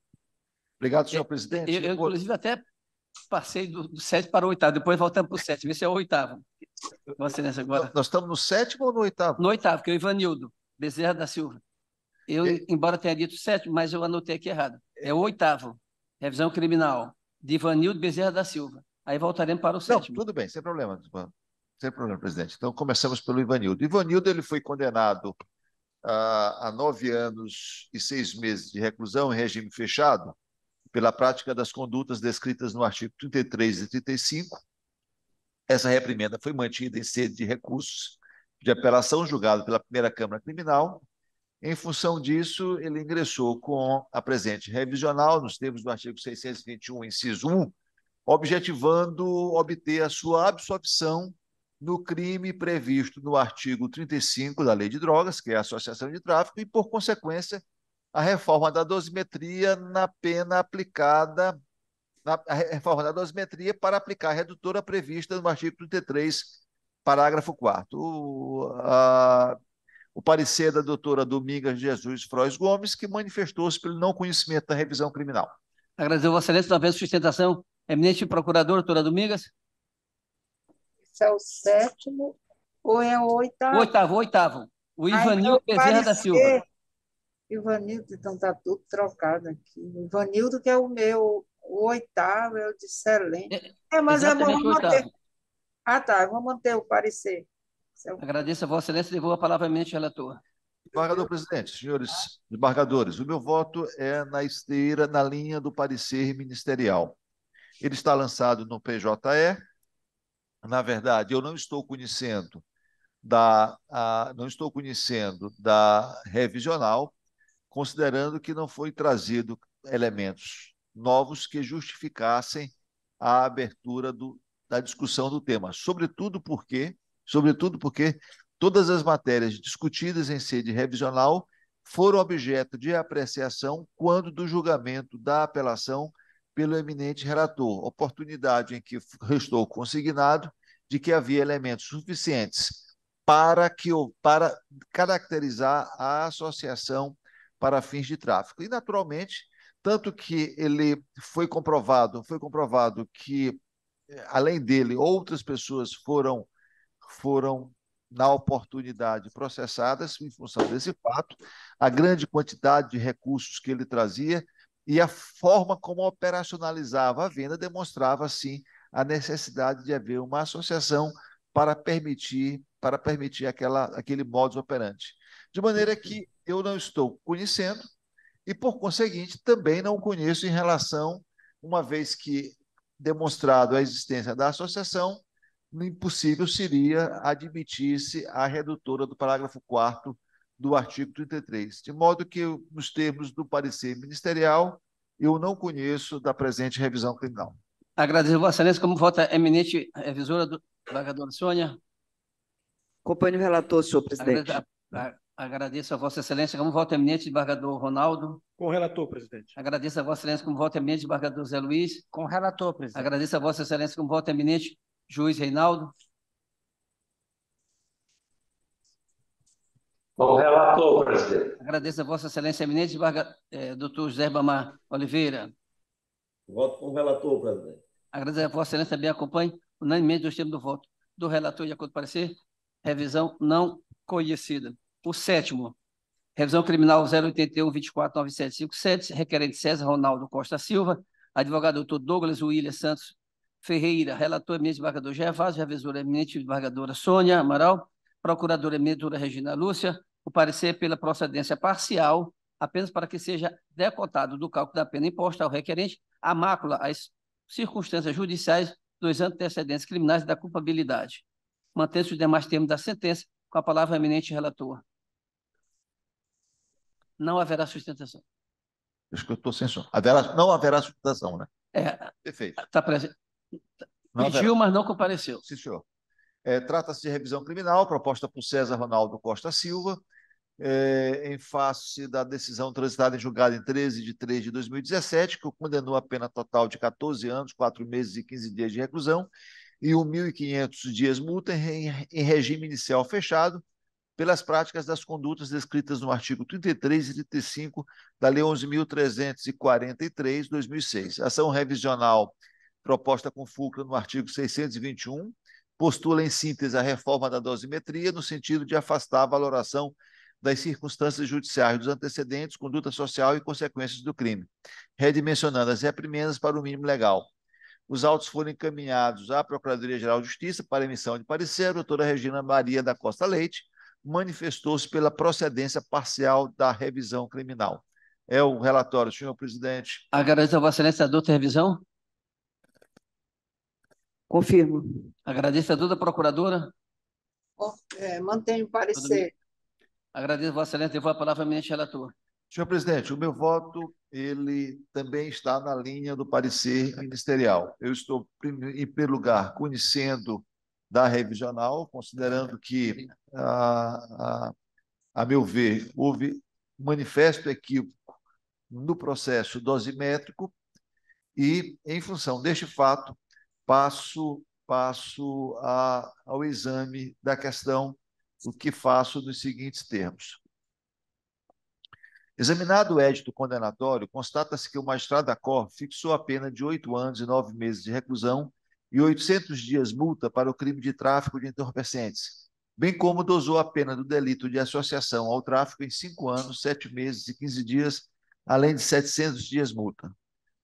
Obrigado, senhor presidente. Eu, inclusive, até passei do 7 para o 8º, depois voltamos para o 7º, esse é o 8º. Vossa Excelência, agora. Nós estamos no 7º ou no 8º? No 8º, que é o Ivanildo Bezerra da Silva. Embora tenha dito 7º, mas eu anotei aqui errado. É o 8º, revisão criminal, de Ivanildo Bezerra da Silva. Aí voltaremos para o 7º. Não, tudo bem, sem problema. Sem problema, presidente. Então, começamos pelo Ivanildo. Ivanildo ele foi condenado a 9 anos e 6 meses de reclusão em regime fechado pela prática das condutas descritas no artigo 33 e 35. Essa reprimenda foi mantida em sede de recursos de apelação julgado pela primeira Câmara Criminal. Em função disso, ele ingressou com a presente revisional, nos termos do artigo 621, inciso 1, objetivando obter a sua absolvição no crime previsto no artigo 35 da Lei de Drogas, que é a associação de tráfico, e, por consequência, a reforma da dosimetria na pena aplicada, a reforma da dosimetria para aplicar a redutora prevista no artigo 33, parágrafo 4º. O parecer da doutora Domingas Jesus Frois Gomes, que manifestou-se pelo não conhecimento da revisão criminal. Agradeço a Vossa Excelência, talvez sustentação. Eminente procurador, doutora Domingas. Esse é o 7º ou é o 8º? 8º. O Ivanildo Bezerra da Silva. Ivanildo, então está tudo trocado aqui. O Ivanildo, que é o meu, o 8º é o de Excelente. Mas vamos manter. Tá, eu vou manter o parecer. Agradeço a Vossa Excelência, devolvo a palavra ao eminente relator. Desembargador presidente, senhores desembargadores, o meu voto é na esteira, na linha do parecer ministerial. Ele está lançado no PJE. Na verdade, eu não estou conhecendo da revisional, considerando que não foi trazido elementos novos que justificassem a abertura da discussão do tema, sobretudo porque todas as matérias discutidas em sede revisional foram objeto de apreciação quando do julgamento da apelação pelo eminente relator, oportunidade em que restou consignado de que havia elementos suficientes para caracterizar a associação para fins de tráfico. E, naturalmente, tanto que ele foi comprovado que, além dele, outras pessoas foram na oportunidade processadas em função desse fato, a grande quantidade de recursos que ele trazia e a forma como operacionalizava a venda demonstrava, sim, a necessidade de haver uma associação para permitir aquele modus operandi. De maneira que eu não estou conhecendo e, por conseguinte, também não conheço em relação, uma vez que demonstrado a existência da associação, impossível seria admitir-se a redutora do parágrafo 4º do artigo 33, de modo que, nos termos do parecer ministerial, eu não conheço da presente revisão criminal. Agradeço a Vossa Excelência. Como vota a eminente revisora, desembargadora Sônia? Acompanho o relator, senhor presidente. Agradeço a Vossa Excelência. Como vota a eminente desembargador Ronaldo? Com o relator, presidente. Agradeço a Vossa Excelência. Como vota a eminente desembargador Zé Luiz? Com o relator, presidente. Agradeço a Vossa Excelência. Como vota a eminente juiz Reinaldo? Com o relator, presidente. Agradeço a Vossa Excelência, eminente doutor José Bamar Oliveira. Voto com o relator, presidente. Agradeço a Vossa Excelência, também acompanhe unanimemente os termos do voto do relator, de acordo com o parecer, revisão não conhecida. O 7º, revisão criminal 081-24-9757, requerente César Ronaldo Costa Silva, advogado doutor Douglas William Santos Ferreira, relator eminente desembargador Gervásio, revisora eminente desembargadora Sônia Amaral, procuradora eminente doutora Regina Lúcia, o parecer pela procedência parcial, apenas para que seja decotado do cálculo da pena imposta ao requerente a mácula, as circunstâncias judiciais dos antecedentes criminais da culpabilidade. Mantendo-se os demais termos da sentença, com a palavra eminente relator. Não haverá sustentação. Acho que eu estou sem som. Não haverá sustentação, né? Perfeito. Está presente. Pediu, mas não compareceu. Sim, senhor. Trata-se de revisão criminal proposta por César Ronaldo Costa Silva, em face da decisão transitada em julgado em 13 de 3 de 2017, que o condenou a pena total de 14 anos, 4 meses e 15 dias de reclusão e 1.500 dias multa em regime inicial fechado pelas práticas das condutas descritas no artigo 33 e 35 da Lei 11.343, 2006. A ação revisional proposta com fulcro no artigo 621 postula, em síntese, a reforma da dosimetria no sentido de afastar a valoração das circunstâncias judiciais dos antecedentes, conduta social e consequências do crime, redimensionando as reprimendas para o mínimo legal. Os autos foram encaminhados à Procuradoria-Geral de Justiça para emissão de parecer. A doutora Regina Maria da Costa Leite manifestou-se pela procedência parcial da revisão criminal. É o relatório, senhor presidente. Agradeço a Vossa Excelência a douta revisão. Confirmo. Agradeço a douta procuradora. Mantenho o parecer. Agradeço a Vossa Excelência. Devo a palavra ao eminente relator. Senhor presidente, o meu voto ele também está na linha do parecer ministerial. Eu estou, em primeiro lugar, conhecendo da revisional, considerando que, a meu ver, houve manifesto equívoco no processo dosimétrico e, em função deste fato, passo ao exame da questão, o que faço nos seguintes termos. Examinado o édito condenatório, constata-se que o magistrado da Cor fixou a pena de 8 anos e 9 meses de reclusão e 800 dias multa para o crime de tráfico de entorpecentes, bem como dosou a pena do delito de associação ao tráfico em 5 anos, 7 meses e 15 dias, além de 700 dias multa.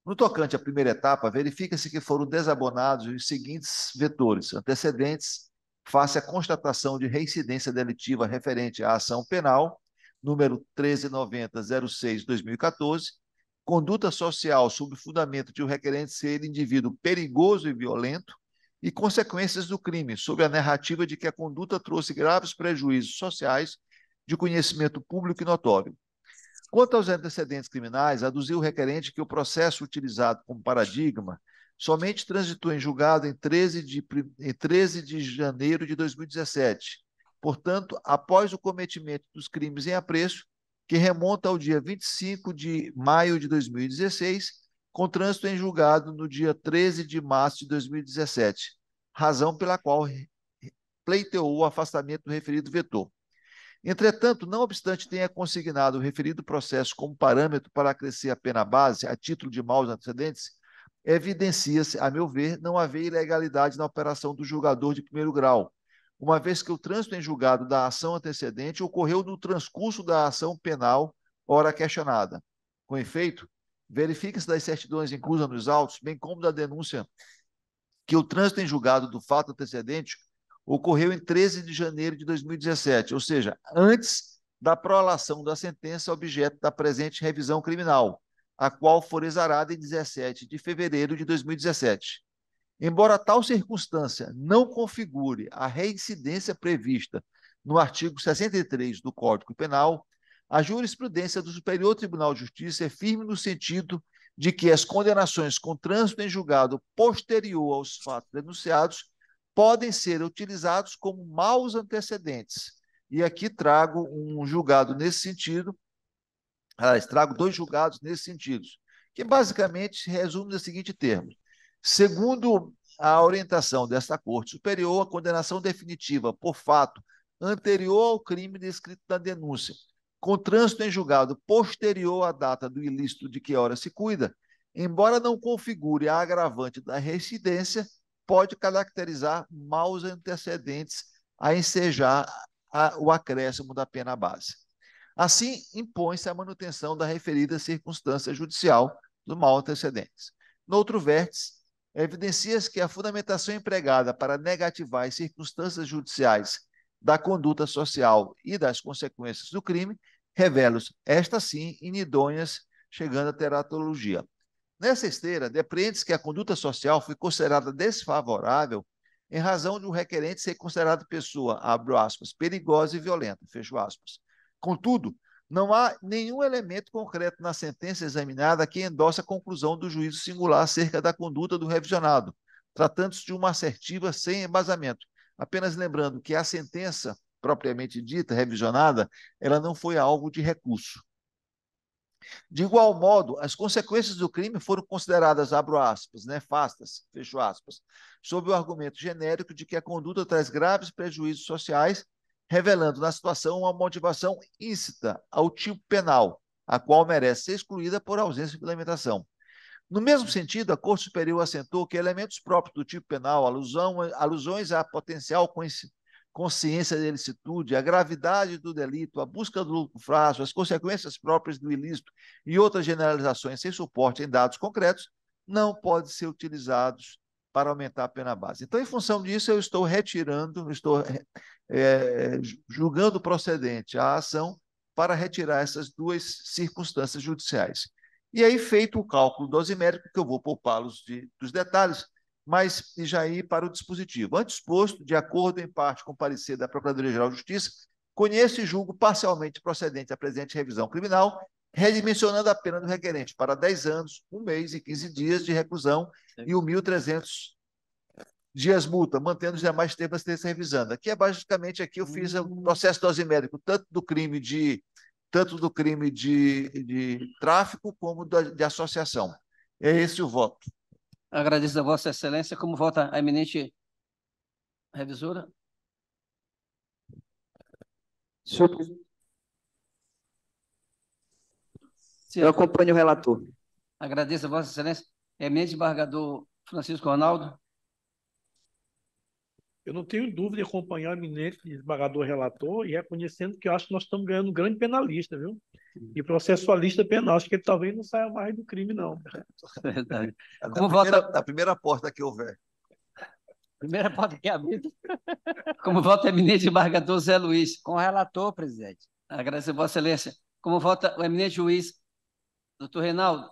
No tocante à primeira etapa, verifica-se que foram desabonados os seguintes vetores: antecedentes, face à constatação de reincidência delitiva referente à ação penal, número 1390-06-2014, conduta social sob fundamento de o requerente ser indivíduo perigoso e violento, e consequências do crime, sob a narrativa de que a conduta trouxe graves prejuízos sociais de conhecimento público e notório. Quanto aos antecedentes criminais, aduziu o requerente que o processo utilizado como paradigma somente transitou em julgado em 13 de janeiro de 2017, portanto, após o cometimento dos crimes em apreço, que remonta ao dia 25 de maio de 2016, com trânsito em julgado no dia 13 de março de 2017, razão pela qual pleiteou o afastamento do referido vetor. Entretanto, não obstante tenha consignado o referido processo como parâmetro para acrescer a pena base a título de maus antecedentes, evidencia-se, a meu ver, não haver ilegalidade na operação do julgador de primeiro grau, uma vez que o trânsito em julgado da ação antecedente ocorreu no transcurso da ação penal ora questionada. Com efeito, verifica-se das certidões inclusas nos autos, bem como da denúncia, que o trânsito em julgado do fato antecedente ocorreu em 13 de janeiro de 2017, ou seja, antes da prolação da sentença objeto da presente revisão criminal, a qual for exarada em 17 de fevereiro de 2017. Embora tal circunstância não configure a reincidência prevista no artigo 63 do Código Penal, a jurisprudência do Superior Tribunal de Justiça é firme no sentido de que as condenações com trânsito em julgado posterior aos fatos denunciados podem ser utilizados como maus antecedentes. E aqui trago um julgado nesse sentido, trago 2 julgados nesse sentido, que basicamente se resume no seguinte termo: segundo a orientação desta Corte Superior, a condenação definitiva por fato anterior ao crime descrito na denúncia, com trânsito em julgado posterior à data do ilícito de que ora se cuida, embora não configure a agravante da reincidência, pode caracterizar maus antecedentes a ensejar o acréscimo da pena base. Assim, impõe-se a manutenção da referida circunstância judicial do mau antecedentes. No outro vértice, evidencia-se que a fundamentação empregada para negativar as circunstâncias judiciais da conduta social e das consequências do crime revela-se, estas sim, inidôneas, chegando à teratologia. Nessa esteira, depreende-se que a conduta social foi considerada desfavorável em razão de um requerente ser considerado pessoa, abro aspas, perigosa e violenta, fecho aspas. Contudo, não há nenhum elemento concreto na sentença examinada que endosse a conclusão do juízo singular acerca da conduta do revisionado, tratando-se de uma assertiva sem embasamento. Apenas lembrando que a sentença propriamente dita, revisionada, ela não foi alvo de recurso. De igual modo, as consequências do crime foram consideradas, abro aspas, nefastas, fecho aspas, sob o argumento genérico de que a conduta traz graves prejuízos sociais, revelando na situação uma motivação íncita ao tipo penal, a qual merece ser excluída por ausência de fundamentação. No mesmo sentido, a Corte Superior assentou que elementos próprios do tipo penal, alusões a potencial consciência de ilicitude, a gravidade do delito, a busca do lucro fácil, as consequências próprias do ilícito e outras generalizações sem suporte em dados concretos, não podem ser utilizados para aumentar a pena base. Então, em função disso, eu estou retirando, julgando procedente a ação para retirar essas duas circunstâncias judiciais. E aí, feito o cálculo dosimérico, que eu vou poupá-los dos detalhes, mas já ir para o dispositivo. Antes exposto, de acordo em parte com o parecer da Procuradoria-Geral de Justiça, conheço e julgo parcialmente procedente a presente revisão criminal, redimensionando a pena do requerente para 10 anos, 1 mês e 15 dias de reclusão e 1.300 dias multa, mantendo os demais termos a ser revisando. Aqui é basicamente, aqui eu fiz o processo dosimérico, tanto do crime de tráfico como de associação. É esse o voto. Agradeço a Vossa Excelência. Como vota a eminente revisora? Senhor, eu acompanho o relator. Agradeço a Vossa Excelência. Eminente desembargador Francisco Ronaldo. Eu não tenho dúvida de acompanhar o eminente desembargador relator e reconhecendo que eu acho que nós estamos ganhando um grande penalista, viu? E processualista penal. Acho que ele talvez não saia mais do crime, não. Verdade. Da primeira porta que houver. Primeira porta que abriu. Como vota o eminente desembargador Zé Luiz? Com o relator, presidente. Agradeço a Vossa Excelência. Como vota o eminente juiz, doutor Reinaldo?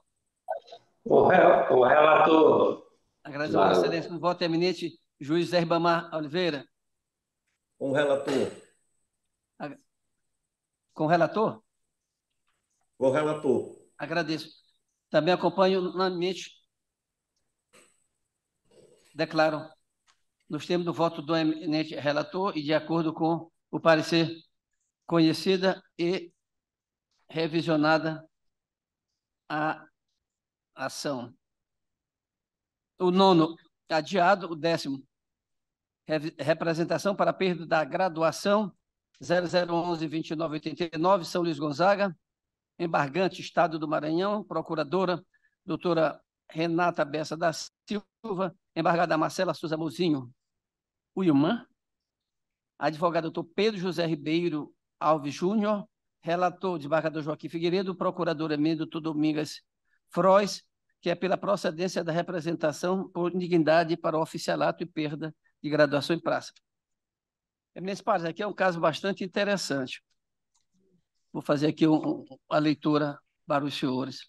O relator. Agradeço a Vossa Excelência. Como vota o eminente juiz Zé Ribamar Oliveira? Com o relator. Com o relator? Com o relator. Agradeço. Também acompanho unanimemente. Declaro, nos termos do voto do eminente relator e de acordo com o parecer, conhecida e revisionada a ação. O 9º, adiado. O 10º, representação para perda da graduação 0011-2989, São Luís Gonzaga, embargante, Estado do Maranhão, procuradora, doutora Renata Bessa da Silva, embargada Marcela Souza Mozinho Uilman, advogado doutor Pedro José Ribeiro Alves Júnior, relator, desembargador Joaquim Figueiredo, procurador emendo Domingas Frois, que é pela procedência da representação por indignidade para o oficialato e perda de graduação em praça. Eminentes pares, aqui é um caso bastante interessante. Vou fazer aqui a leitura para os senhores.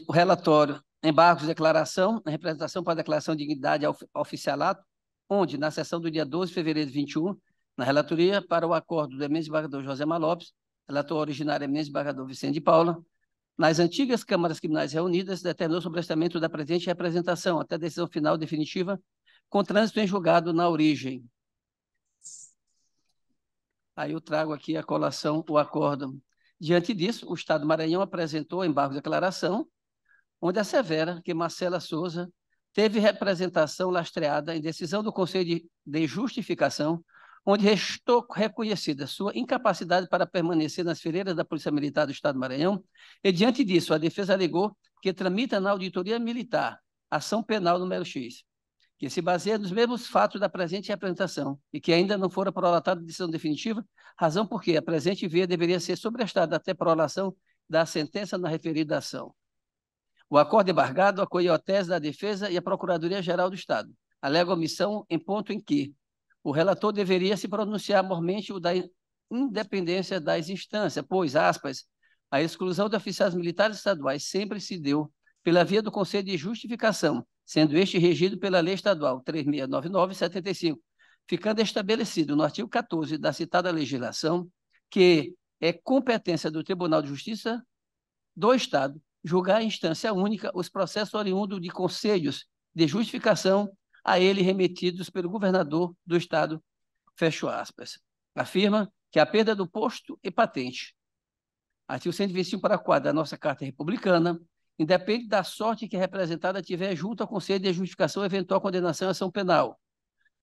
O relatório, embargos de declaração, representação para declaração de dignidade ao oficialato, onde, na sessão do dia 12 de fevereiro de 21, na relatoria para o acordo do eminente desembargador José Mar Lopes, relator originário eminente desembargador Vicente de Paula, nas antigas câmaras criminais reunidas, determinou sobre o prestamento da presente representação, até a decisão final definitiva, com trânsito em julgado na origem. Aí eu trago aqui a colação, o acordo. Diante disso, o Estado do Maranhão apresentou embargo de declaração, onde assevera que Marcela Souza teve representação lastreada em decisão do Conselho de Justificação, onde restou reconhecida sua incapacidade para permanecer nas fileiras da Polícia Militar do Estado do Maranhão, e diante disso, a defesa alegou que tramita na Auditoria Militar ação penal número X, que se baseia nos mesmos fatos da presente representação e que ainda não fora prolatada decisão definitiva, razão porque a presente via deveria ser sobrestada até prolação da sentença na referida ação. O acordo embargado acolheu a tese da defesa e a Procuradoria-Geral do Estado. Alega omissão em ponto em que o relator deveria se pronunciar mormente o da independência das instâncias, pois, aspas, a exclusão de oficiais militares estaduais sempre se deu pela via do Conselho de Justificação, sendo este regido pela Lei Estadual 3699/75, ficando estabelecido no artigo 14 da citada legislação que é competência do Tribunal de Justiça do Estado julgar em instância única os processos oriundos de conselhos de justificação a ele remetidos pelo governador do Estado, fecho aspas. Afirma que a perda do posto e patente, artigo 125, parágrafo 4 da nossa Carta Republicana, independe da sorte que a representada tiver junto ao Conselho de Justificação eventual condenação à ação penal.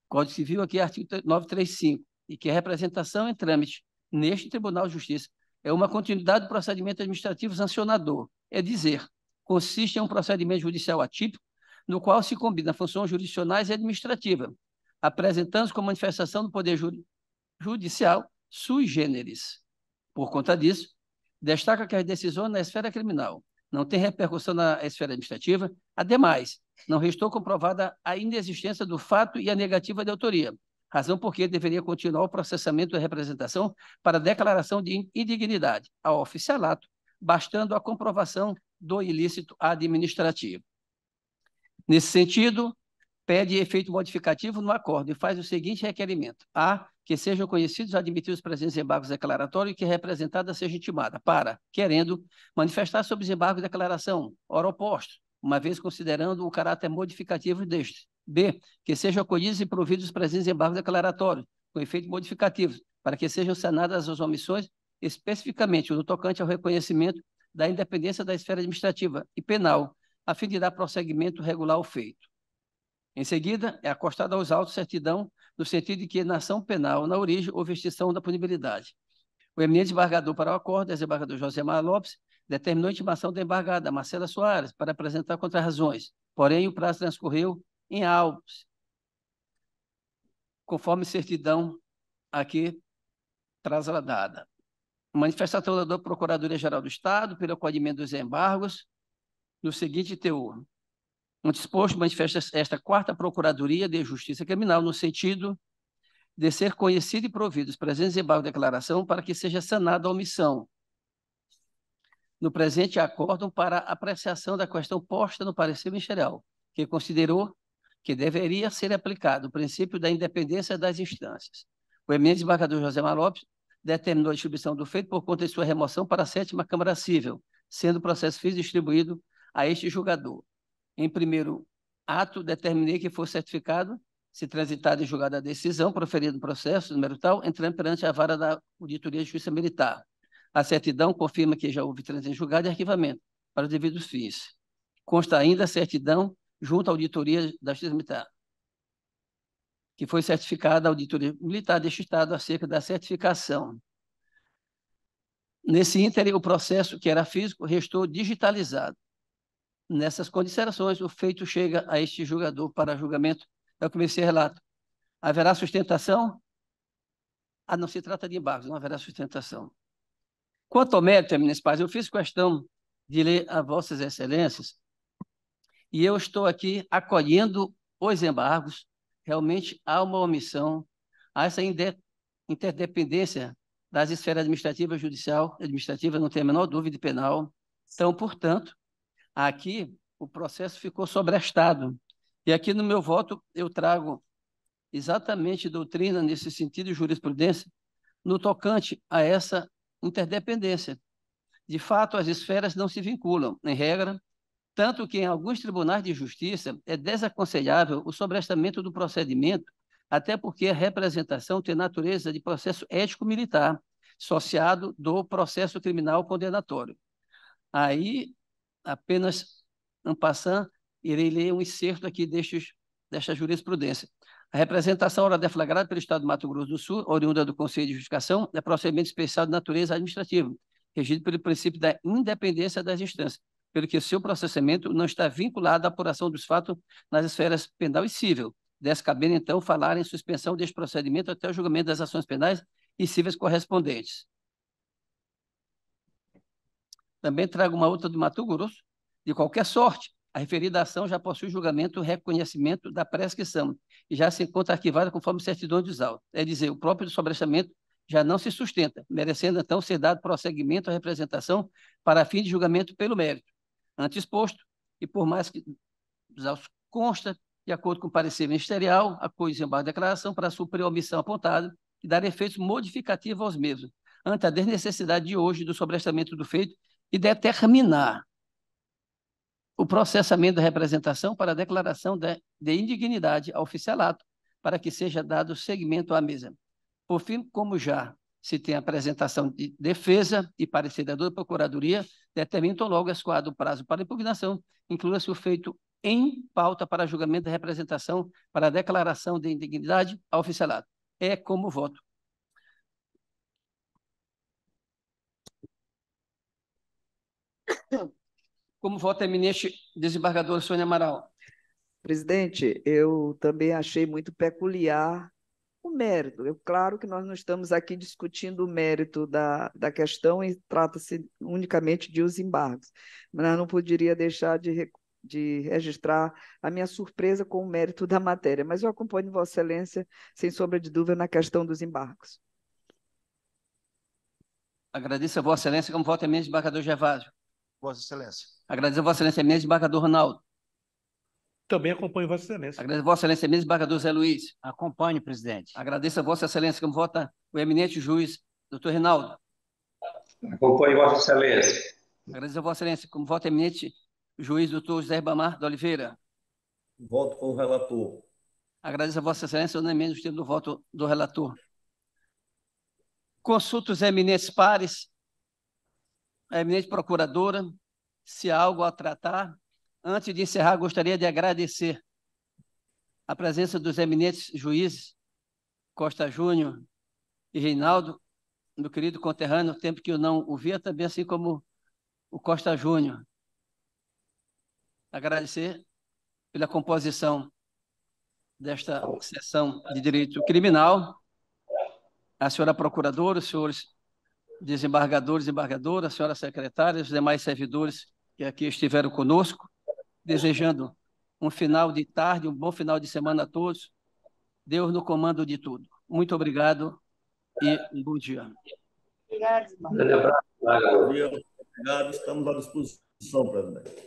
Código Civil, aqui, artigo 935, e que a representação em trâmite neste Tribunal de Justiça é uma continuidade do procedimento administrativo sancionador, é dizer, consiste em um procedimento judicial atípico, no qual se combina funções jurisdicionais e administrativas, apresentando-se como manifestação do poder judicial sui generis. Por conta disso, destaca que as decisões na esfera criminal não têm repercussão na esfera administrativa. Ademais, não restou comprovada a inexistência do fato e a negativa de autoria, razão por que deveria continuar o processamento de representação para declaração de indignidade ao oficialato, bastando a comprovação do ilícito administrativo. Nesse sentido, pede efeito modificativo no acordo e faz o seguinte requerimento: a, que sejam conhecidos e admitidos os presentes embargos declaratórios e que a representada seja intimada para, querendo, manifestar sobre os embargos de declaração, ora oposto, uma vez considerando o caráter modificativo deste. B, que sejam acolhidos e providos os presentes embargos declaratórios, com efeito modificativo, para que sejam sanadas as omissões, especificamente no tocante ao reconhecimento da independência da esfera administrativa e penal, a fim de dar prosseguimento regular ao feito. Em seguida, é acostada aos autos certidão, no sentido de que na ação penal, na origem, houve extinção da punibilidade. O eminente desembargador para o acordo, desembargador Josemar Lopes, determinou a intimação da embargada Marcela Soares para apresentar contrarrazões, porém o prazo transcorreu em autos, conforme certidão aqui trasladada. Manifestação da Procuradoria-Geral do Estado pelo acolhimento dos embargos, no seguinte teor: um disposto manifesta esta quarta Procuradoria de Justiça Criminal no sentido de ser conhecido e provido os presentes embargos de declaração para que seja sanada a omissão no presente acórdão para apreciação da questão posta no parecer ministerial, que considerou que deveria ser aplicado o princípio da independência das instâncias. O eminente desembargador Josemar Lopes determinou a distribuição do feito por conta de sua remoção para a 7ª Câmara Cível, sendo o processo físico distribuído a este julgador. Em primeiro ato, determinei que fosse certificado, se transitado em julgado a decisão, proferida no processo, número tal, entrando perante a vara da Auditoria de Justiça Militar. A certidão confirma que já houve trânsito em julgado e arquivamento para os devidos fins. Consta ainda a certidão junto à Auditoria da Justiça Militar, que foi certificada a Auditoria Militar deste Estado acerca da certificação. Nesse ínterim, o processo, que era físico, restou digitalizado. Nessas considerações, o feito chega a este julgador para julgamento. É o que me relato. Haverá sustentação? Não se trata de embargos, não haverá sustentação. Quanto ao mérito, eminência pais, eu fiz questão de ler a vossas excelências e eu estou aqui acolhendo os embargos. Realmente há uma omissão, há essa interdependência das esferas administrativa, judicial, administrativa, não tem a menor dúvida, e penal. Então, portanto, aqui o processo ficou sobrestado. E aqui no meu voto eu trago exatamente doutrina nesse sentido de jurisprudência no tocante a essa interdependência. De fato, as esferas não se vinculam, em regra, tanto que em alguns tribunais de justiça é desaconselhável o sobrestamento do procedimento, até porque a representação tem natureza de processo ético-militar, associado do processo criminal condenatório. Aí, apenas en passant, irei ler um excerto aqui desta jurisprudência. A representação oral deflagrada pelo Estado do Mato Grosso do Sul, oriunda do Conselho de Justificação, é procedimento especial de natureza administrativa, regido pelo princípio da independência das instâncias, pelo que seu processamento não está vinculado à apuração dos fatos nas esferas penal e cível. Deve caber, então, falar em suspensão deste procedimento até o julgamento das ações penais e cíveis correspondentes. Também trago uma outra do Mato Grosso. De qualquer sorte, a referida ação já possui julgamento e reconhecimento da prescrição e já se encontra arquivada conforme certidão dos autos. É dizer, o próprio sobrestamento já não se sustenta, merecendo, então, ser dado prosseguimento à representação para fim de julgamento pelo mérito. Antes exposto, e por mais que os autos consta, de acordo com o parecer ministerial, acolho o embargo de declaração para suprir a omissão apontada e dar efeitos modificativos aos mesmos, ante a desnecessidade de hoje do sobrestamento do feito e determinar o processamento da representação para a declaração de indignidade ao oficialato, para que seja dado seguimento à mesa. Por fim, como já se tem a apresentação de defesa e parecer da Procuradoria, determina logo escoado o prazo para impugnação, inclua-se o feito em pauta para julgamento da representação para a declaração de indignidade ao oficialato. É como voto. Como voto, eminente desembargadora Sônia Amaral. Presidente, eu também achei muito peculiar o mérito. Claro que nós não estamos aqui discutindo o mérito da questão e trata-se unicamente de os embargos, mas eu não poderia deixar de registrar a minha surpresa com o mérito da matéria, mas eu acompanho Vossa Excelência, sem sombra de dúvida, na questão dos embargos. Agradeço a Vossa Excelência, como voto eminente desembargador Gervásio. Vossa Excelência. Agradeço a Vossa Excelência, eminente desembargador Ronaldo. Também acompanho Vossa Excelência. Agradeço a Vossa Excelência, eminente desembargador Zé Luiz. Acompanho, presidente. Agradeço a Vossa Excelência, como vota o eminente juiz, doutor Reinaldo. Acompanho Vossa Excelência. Agradeço a Vossa Excelência, como vota o eminente juiz, doutor José Ribamar de Oliveira. Voto com o relator. Agradeço a Vossa Excelência, unanimemente o termo do voto do relator. Consulto os eminentes pares, a eminente procuradora, se há algo a tratar. Antes de encerrar, gostaria de agradecer a presença dos eminentes juízes, Costa Júnior e Reinaldo, meu querido conterrâneo, tempo que eu não o via, também assim como o Costa Júnior. Agradecer pela composição desta sessão de direito criminal, a senhora procuradora, os senhores desembargadores e desembargadoras, a senhora secretária, os demais servidores que aqui estiveram conosco, desejando um final de tarde, um bom final de semana a todos. Deus no comando de tudo. Muito obrigado e um bom dia. Obrigado, irmão. Grande abraço, desembargador. Obrigado, estamos à disposição, presidente.